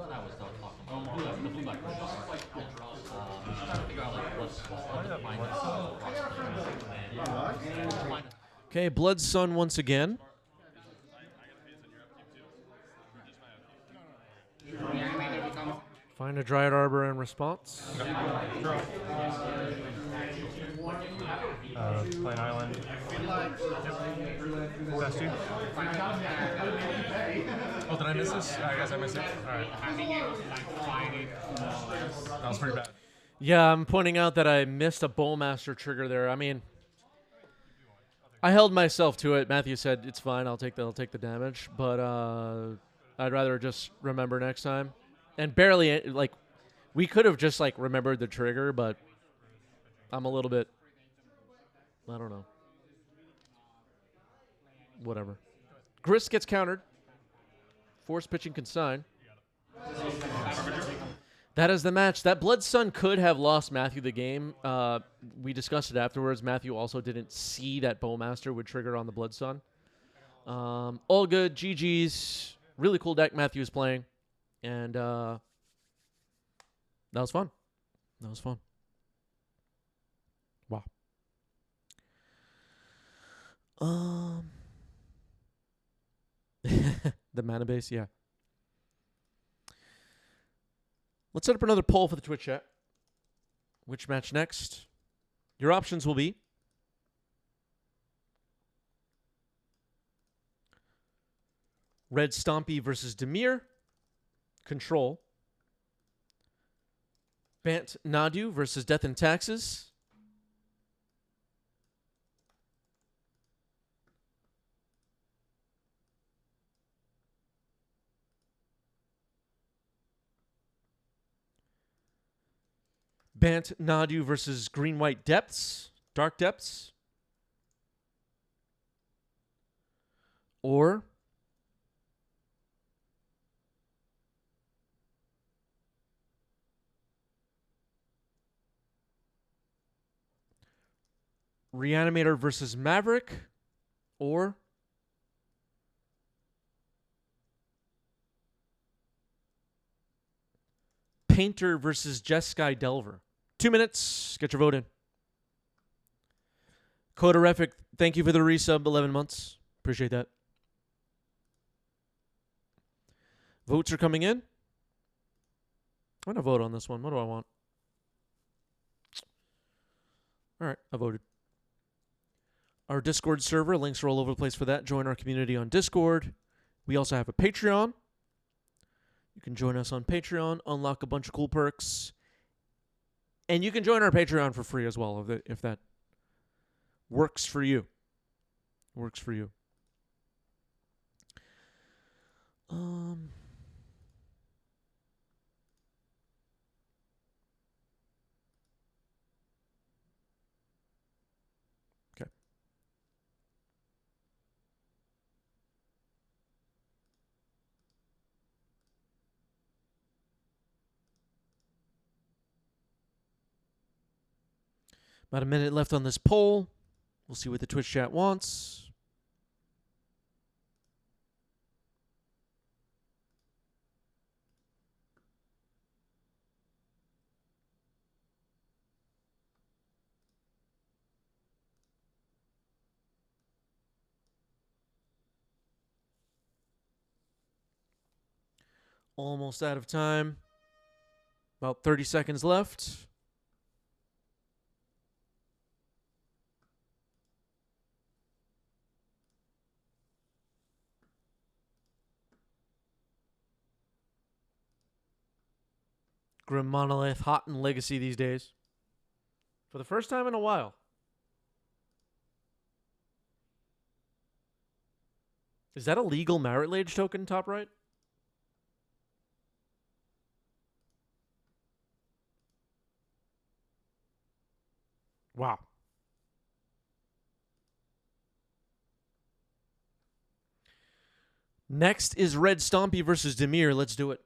And I was talking the blue black shot. Trying to figure out like what's the find Okay, Blood Sun once again. Find a Dryad Arbor in response. Plain Island. Best two. Oh, did I miss this? I guess I missed it. Alright. That was pretty bad. Yeah, I'm pointing out that I missed a Bowmaster trigger there. I mean, I held myself to it. Matthew said it's fine. I'll take the damage, but I'd rather just remember next time. And barely like we could have just like remembered the trigger, but I'm a little bit. I don't know. Whatever. Grist gets countered. Force pitching consign. That is the match. That Blood Sun could have lost Matthew the game. We discussed it afterwards. Matthew also didn't see that Bowmaster would trigger on the Blood Sun. All good. GG's. Really cool deck Matthew was playing. And that was fun. That was fun. Wow. The mana base, yeah. Let's set up another poll for the Twitch chat. Which match next? Your options will be Red Stompy versus Demir. Control. Bant Nadu versus Death and Taxes. Bant Nadu versus Green White Depths, Dark Depths. Or Reanimator versus Maverick. Or Painter versus Jeskai Delver. 2 minutes. Get your vote in. Coderific, thank you for the resub. 11 months. Appreciate that. Votes are coming in. I'm going to vote on this one. What do I want? All right, I voted. Our Discord server, links are all over the place for that. Join our community on Discord. We also have a Patreon. You can join us on Patreon, unlock a bunch of cool perks. And you can join our Patreon for free as well if that works for you. Works for you. Okay. About a minute left on this poll. We'll see what the Twitch chat wants. Almost out of time. About 30 seconds left. Grim Monolith, hot in Legacy these days. For the first time in a while. Is that a legal Merit Lage token, top right? Wow. Next is Red Stompy versus Demir. Let's do it.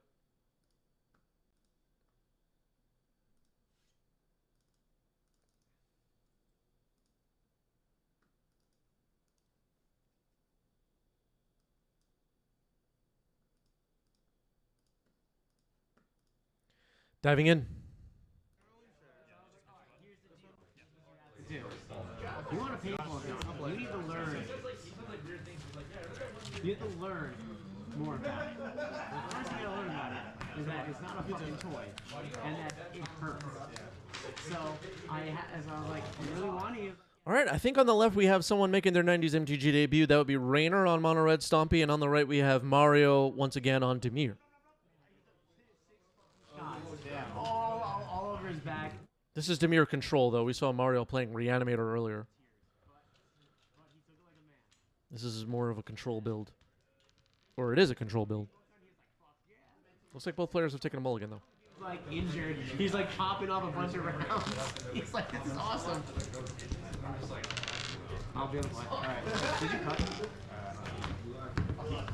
Diving in. If you want to paintball, you need to learn You have to learn more about it. The first thing you gotta learn about it is that it's not a fucking toy, and that it hurts. So as I was like, I really want to. All right, I think on the left we have someone making their 90s MTG debut. That would be Rainer on Mono Red Stompy, and on the right we have Mario once again on Demir. All over his back. This is Demir Control, though. We saw Mario playing Reanimator earlier. This is more of a control build. Or it is a control build. Looks like both players have taken a mulligan, though. Like injured. He's like popping off a bunch of rounds. He's like, this is awesome. I'll be able to play. Alright. Did you cut?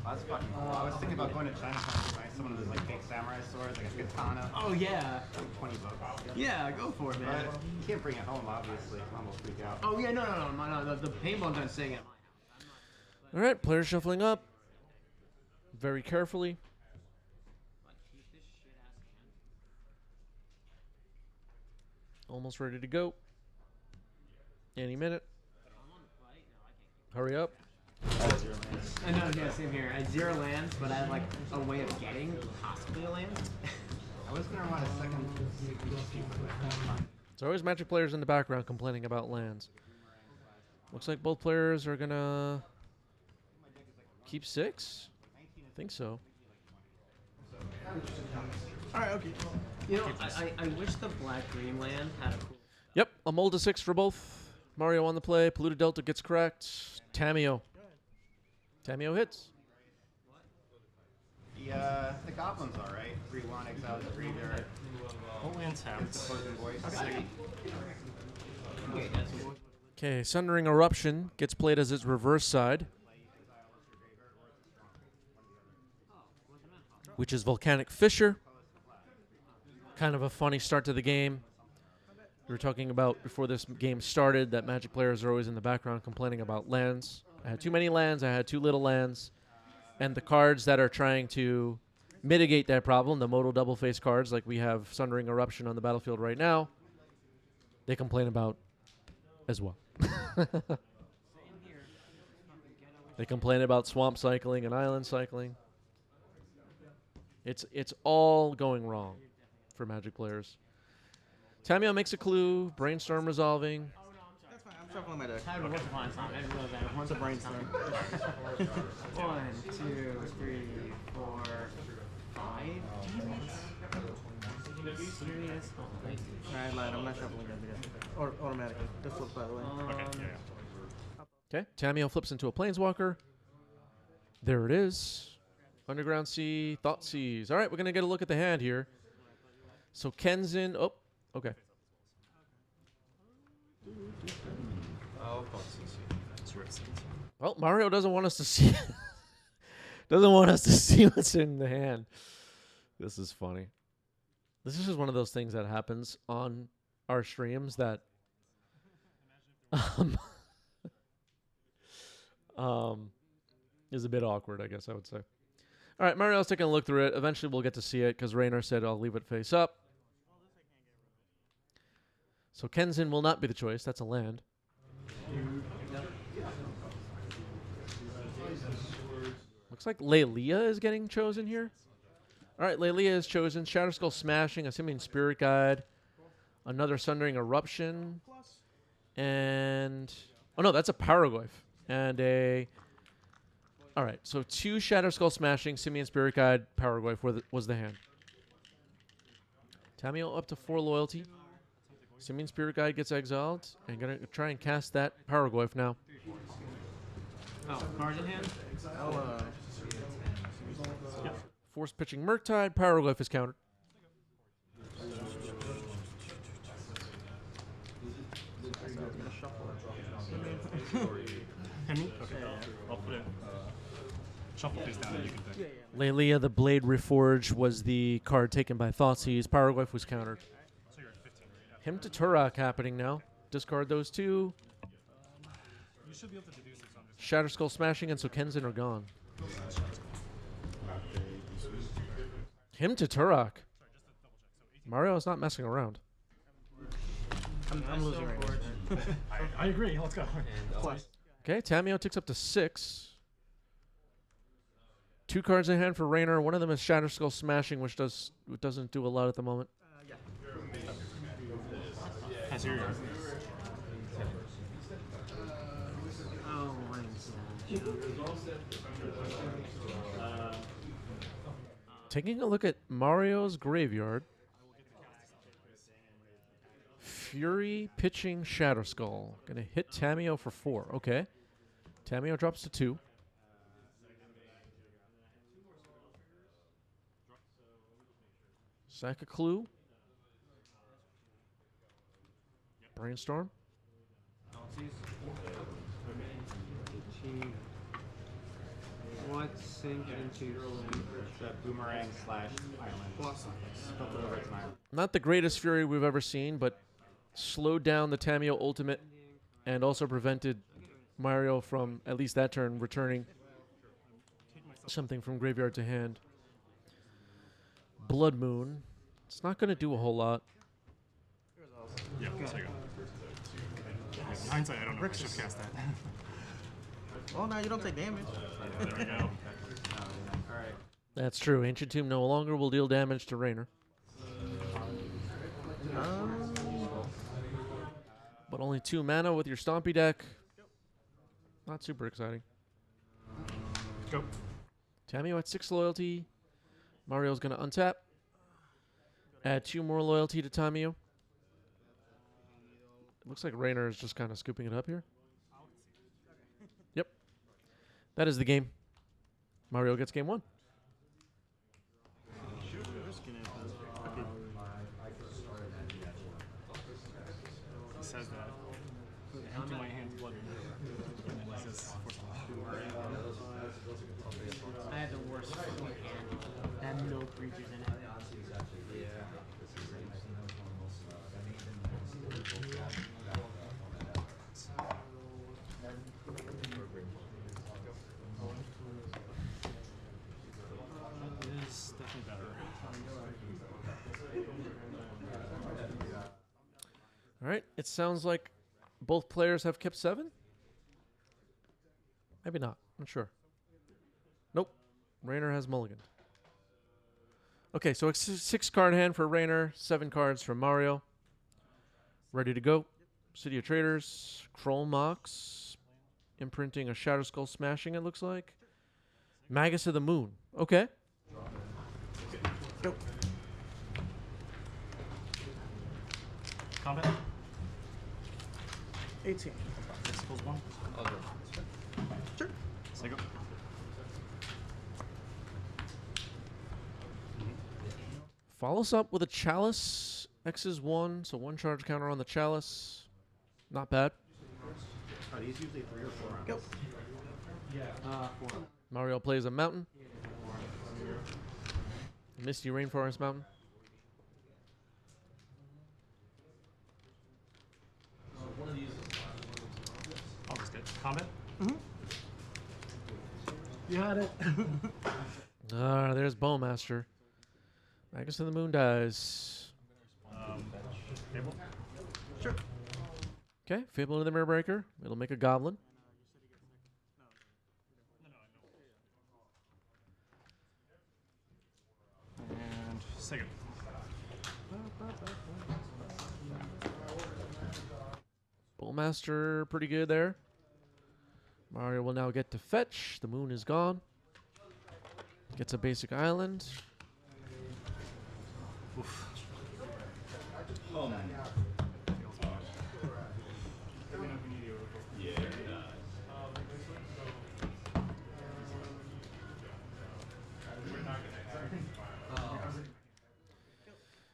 I was thinking about going to China to buy some of those like fake samurai swords, like a katana. Oh yeah. Like $20. Yeah, go for it, man. You can't bring it home, obviously. I'm almost freak out. Oh yeah, no. The paintball gun's staying at my All right, players shuffling up. Very carefully. Almost ready to go. Any minute. Hurry up. I know, yeah, same here. I had 0 lands, but I had like a way of getting possibly a land. I was gonna run a second. There's always Magic players in the background complaining about lands. Looks like both players are gonna keep 6. I think so. Alright, okay. You know, I wish the black-green land had a cool... Yep, a mold to 6 for both. Mario on the play. Polluted Delta gets correct. Tamio. Tamio hits. The goblin's alright. 3-1 exile the graveyard. Only untapped. Poison voice. Okay, Sundering Eruption gets played as its reverse side, which is Volcanic Fissure. Kind of a funny start to the game. We were talking about before this game started that Magic players are always in the background complaining about lands. I had too many lands, I had too little lands. And the cards that are trying to mitigate that problem, the modal double face cards, like we have Sundering Eruption on the battlefield right now, they complain about as well. They complain about swamp cycling and island cycling. It's all going wrong for Magic players. Tamio makes a clue, brainstorm resolving. That's fine. I'm shuffling my deck. I would find something. I didn't realize that. Once a brainstorm. 1, 2, 3, 4, 5 demons. Serious? I lied. I'm not shuffling again. Or automatically. Just flip, by the way. Okay, Tamio flips into a Planeswalker. There it is. Underground Sea, Thoughtseize. All right, we're going to get a look at the hand here. So Kenzin, oh, okay. Oh, it's racist. Well, Mario doesn't want us to see doesn't want us to see what's in the hand. This is funny. This is just one of those things that happens on our streams that is a bit awkward, I guess I would say. All right, Mario's taking a look through it. Eventually we'll get to see it because Rainer said I'll leave it face up. So Kenzin will not be the choice. That's a land. Looks like Lelia is getting chosen here. All right, Lelia is chosen. Shatterskull Smashing, assuming Spirit Guide. Another Sundering Eruption. And... oh, no, that's a Paraglyph. And a... all right, so 2 Shatterskull Smashing, Simian Spirit Guide, Paraglyph was the hand. Tamio up to 4 loyalty. Simian Spirit Guide gets exiled. And going to try and cast that Paraglyph now. Oh, cards in hand? Force pitching Murktide. Paraglyph is countered. Okay. I'll put it. Shuffle face down and you can pick. Lelia, the Blade Reforged, was the card taken by Thoughtseize. Paraglyph was countered. So you're at 15, right? Him to Turok happening now. Discard those 2. You should be able to deduce this on this. Shatterskull Smashing and so Kenzin are gone. Him to Turok. Mario is not messing around. I'm losing right now. I agree. Let's go. Okay, Okay, Tamio ticks up to 6. 2 cards in hand for Raynor. One of them is Shatterskull Smashing, which doesn't do a lot at the moment. That's your yard. Oh, I'm sad. Taking a look at Mario's graveyard. Fury pitching Shatterskull. Gonna hit Tamio for 4. Okay. Tamio drops to 2. Sack a clue. Brainstorm. What sink into The boomerang / island. Flip it over to an island. Not the greatest Fury we've ever seen, but slowed down the Tamio ultimate and also prevented Mario from, at least that turn, returning something from graveyard to hand. Blood Moon. It's not going to do a whole lot. Yeah, so you go. In hindsight, I don't know if I should have cast that. Oh, now you don't take damage. There we go. That's true. Ancient Tomb no longer will deal damage to Raynor. But only 2 mana with your Stompy deck. Not super exciting. Go. Tamio at 6 loyalty. Mario's going to untap. Add 2 more loyalty to Tamio. It looks like Raynor is just kind of scooping it up here. Yep. That is the game. Mario gets game 1. He says that. Empty my hand, blood. And he says, I had the worst fucking hand. I had no creatures in it. that is definitely better. All right. It sounds like both players have kept 7. Maybe not. Not sure. Nope. Raynor has mulliganed. Okay, so it's a 6-card hand for Raynor, 7 cards from Mario. Ready to go. City of Traders, Kroll Mox, imprinting a Shatterskull Smashing, it looks like. Magus of the Moon. Okay. Go. Combat? 18. Equals 1. Sure. So go. Follows up with a Chalice. X is 1, so 1 charge counter on the Chalice. Not bad. Are these usually 3 or 4 rounds? Go. 4. Mario plays a Mountain. Misty Rainforest Mountain. I'll just get combat. You had it. There's Bowmaster. Magus of the Moon dies. Table. Sure. Okay, Fable of the Mirror Breaker. It'll make a Goblin. And second. Bowmaster, pretty good there. Mario will now get to fetch. The moon is gone. Gets a basic island. Oof.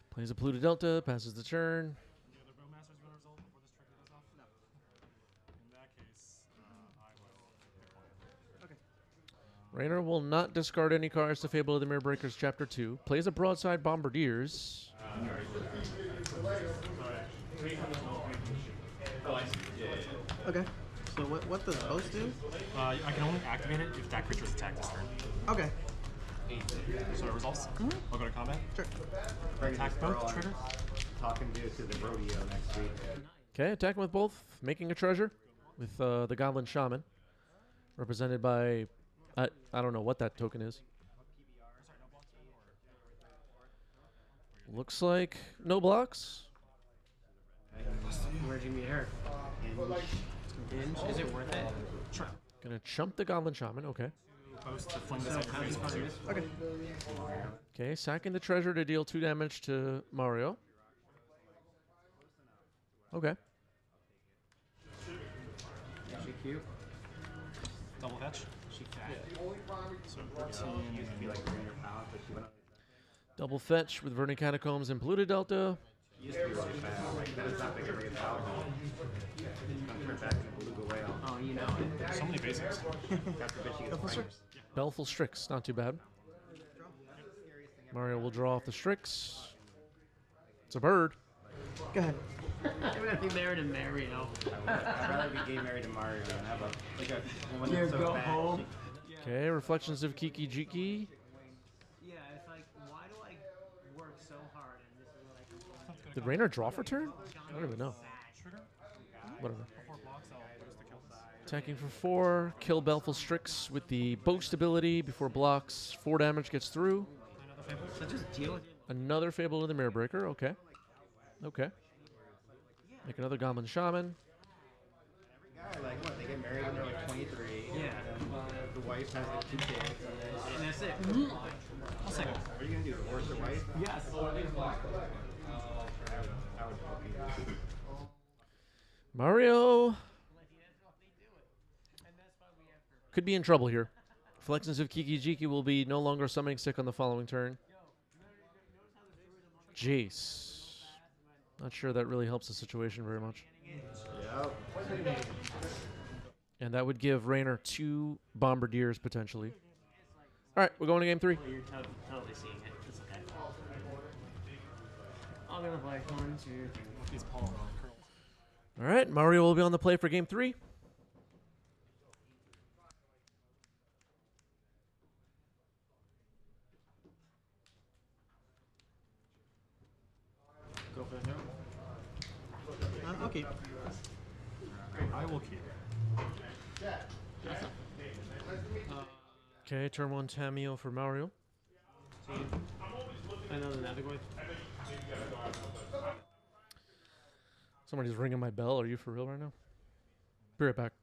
Plays a Pluto Delta, passes the turn. The other Bowmaster's gonna result before this trigger goes off? No. In that case, I will pick one. Raynor will not discard any cards to Fable of the Mirror Breakers Chapter 2. Plays a Broadside Bombardiers. Okay. So what does both do? I can only activate it if that creature's attacked this turn. Okay. So it resolves. I'll go to combat. Sure. Attack both trigger. Talking to the rodeo next week. Okay, attacking with both, making a treasure. with the Goblin Shaman, represented by I don't know what that token is. Looks like no blocks. Where'd you meet her? Hinge. Is it worth it? Sure. Gonna chump the Goblin Shaman. Okay. Post to fling this at your face. Okay. Okay, sacking the treasure to deal 2 damage to Mario. Okay. She cute. Double fetch. She fat. So 14. Used to be like 300 pounds, but she went up. Double fetch with Vernon Catacombs and Polluted Delta. Used to be really fat. Like that is not big of a alcohol. I'm turned back into beluga whale. Oh, you know it. So many basics. God forbid she gets pregnant. Belful Strix, not too bad. Mario will draw off the Strix. It's a bird. Go ahead. I'm gonna be married to Mario. I'd rather be gay married to Mario than have a woman that's so go bad. home. Okay, Reflections of Kiki Jiki. Yeah, it's like, why do I work so hard and this is what I complain? Did Rainer draw for turn? I don't even know. Whatever. Attacking for 4. Kill Belful Strix with the Boast ability before blocks. 4 damage gets through. So just deal with it. Another Fable of the Mirror Breaker. Okay. Okay. Make another Goblin Shaman. Guy, like what? They get married when they're like 23. Yeah. And the wife has like 2 kids, and that's it. I'll say What are you gonna do? Divorce the wife? Yes. I would help you. Mario could be in trouble here. Reflections of Kiki Jiki will be no longer summoning sick on the following turn. Jace. Not sure that really helps the situation very much. Yep. And that would give Rainer 2 Bombardiers potentially. All right, we're going to game 3. You're totally seeing it. It's okay. I'm gonna play 1, 2, 3. These Paul curls. All right, Mario will be on the play for game 3. Go for the hero. Okay. I will keep. Okay, turn 1 Tamio for Mario. Another Navigoid. Somebody's ringing my bell. Are you for real right now? Be right back.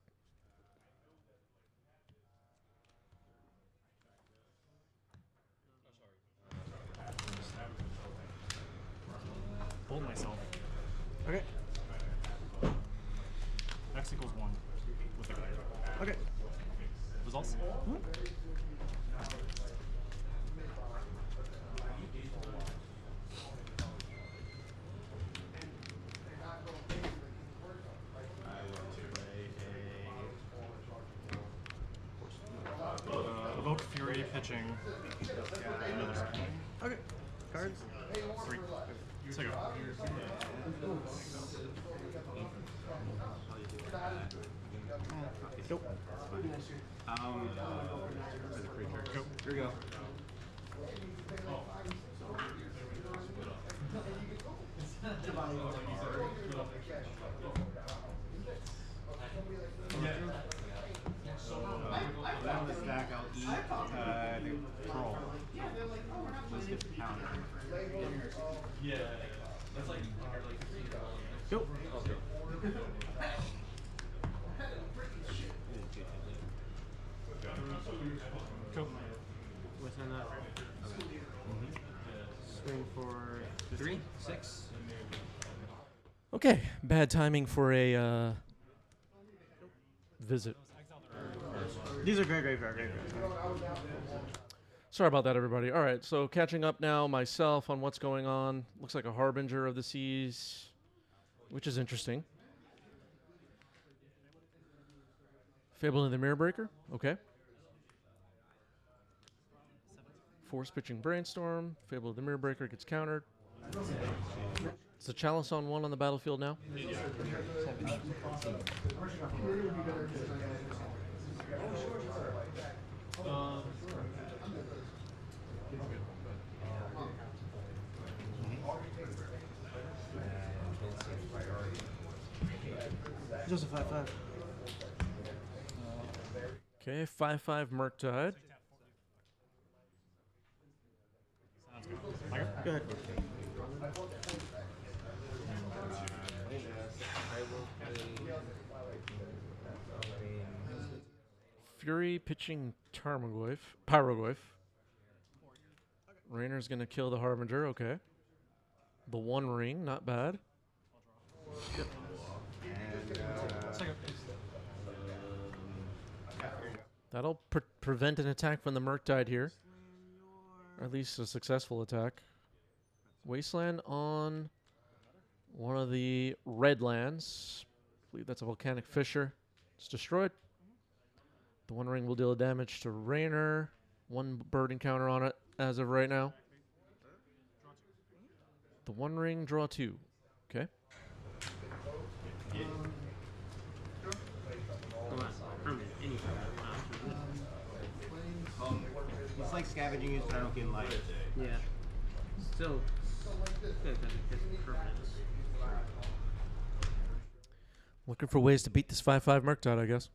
Hold myself. Okay. X equals 1 with the guy. Okay. Results? Evoke Fury pitching. Another spring. Okay. Cards. 3. So go. Nope. As a creature. Go. Here we go. On the stack, I'll eat the troll. Let's get the counter. Nope. Go. What's on that? Swing for 3, 6. Okay, bad timing for a visit. These are great. Sorry about that, everybody. All right, so catching up now myself on what's going on. Looks like a Harbinger of the Seas, which is interesting. Fable of the Mirror Breaker. Okay. Force pitching Brainstorm. Fable of the Mirror Breaker gets countered. It's a Chalice on 1 on the battlefield now. Just a 5/5. Okay, 5/5 Murktide. Go ahead. Fury pitching Pyrogoyf. Rainer's going to kill the Harbinger. Okay. The One Ring, not bad. That'll prevent an attack from the Murktide here. Or at least a successful attack. Wasteland on one of the red lands. I believe that's a Volcanic Fissure. It's destroyed. The One Ring will deal damage to Rainer. One bird encounter on it as of right now. The One Ring, draw 2. Okay. It's like scavenging use, but I don't get light. Yeah. Still, good that it gets permanence. Looking for ways to beat this 5/5 Murktide, I guess.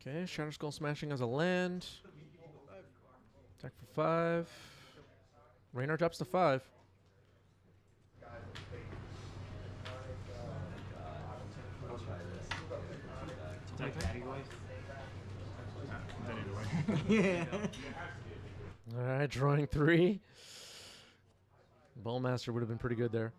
Okay, Shatter Skull Smashing as a land. Attack for 5. Raynor drops to 5. Yeah. All right, drawing 3. Ballmaster would have been pretty good there.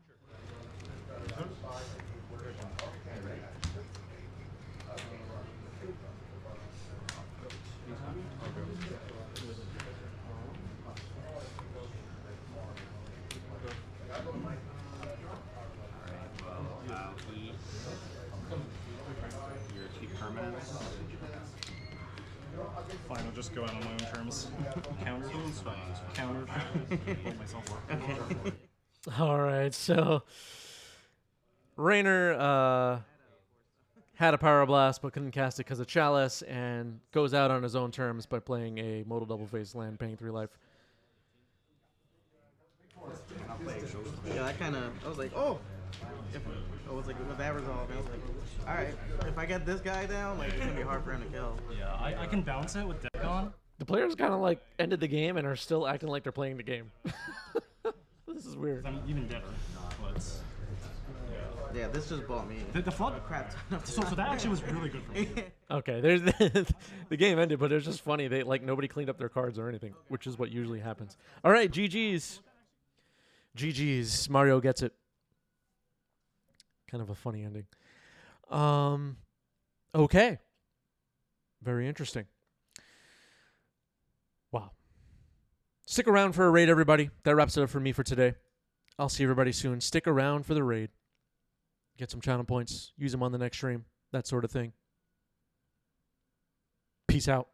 Fine, I'll just go out on my own terms. Counter. Counter. Hold myself up. All right, so Raynor had a Power Blast but couldn't cast it because of Chalice and goes out on his own terms by playing a modal double face land, paying 3 life. Yeah, I was like, oh. I was like, with that resolve, I was like, all right, if I get this guy down, like, it's gonna be hard for him to kill. Yeah, I can bounce it with deck on. The players kind of like ended the game and are still acting like they're playing the game. This is weird. I'm even deader. But Yeah, this just bought me. the flood. Crap. So that actually was really good for me. Okay, there's the game ended, but it was just funny. They nobody cleaned up their cards or anything, which is what usually happens. All right, GG's. GG's. Mario gets it. Kind of a funny ending. Okay. Very interesting. Wow. Stick around for a raid, everybody. That wraps it up for me for today. I'll see everybody soon. Stick around for the raid. Get some channel points. Use them on the next stream. That sort of thing. Peace out.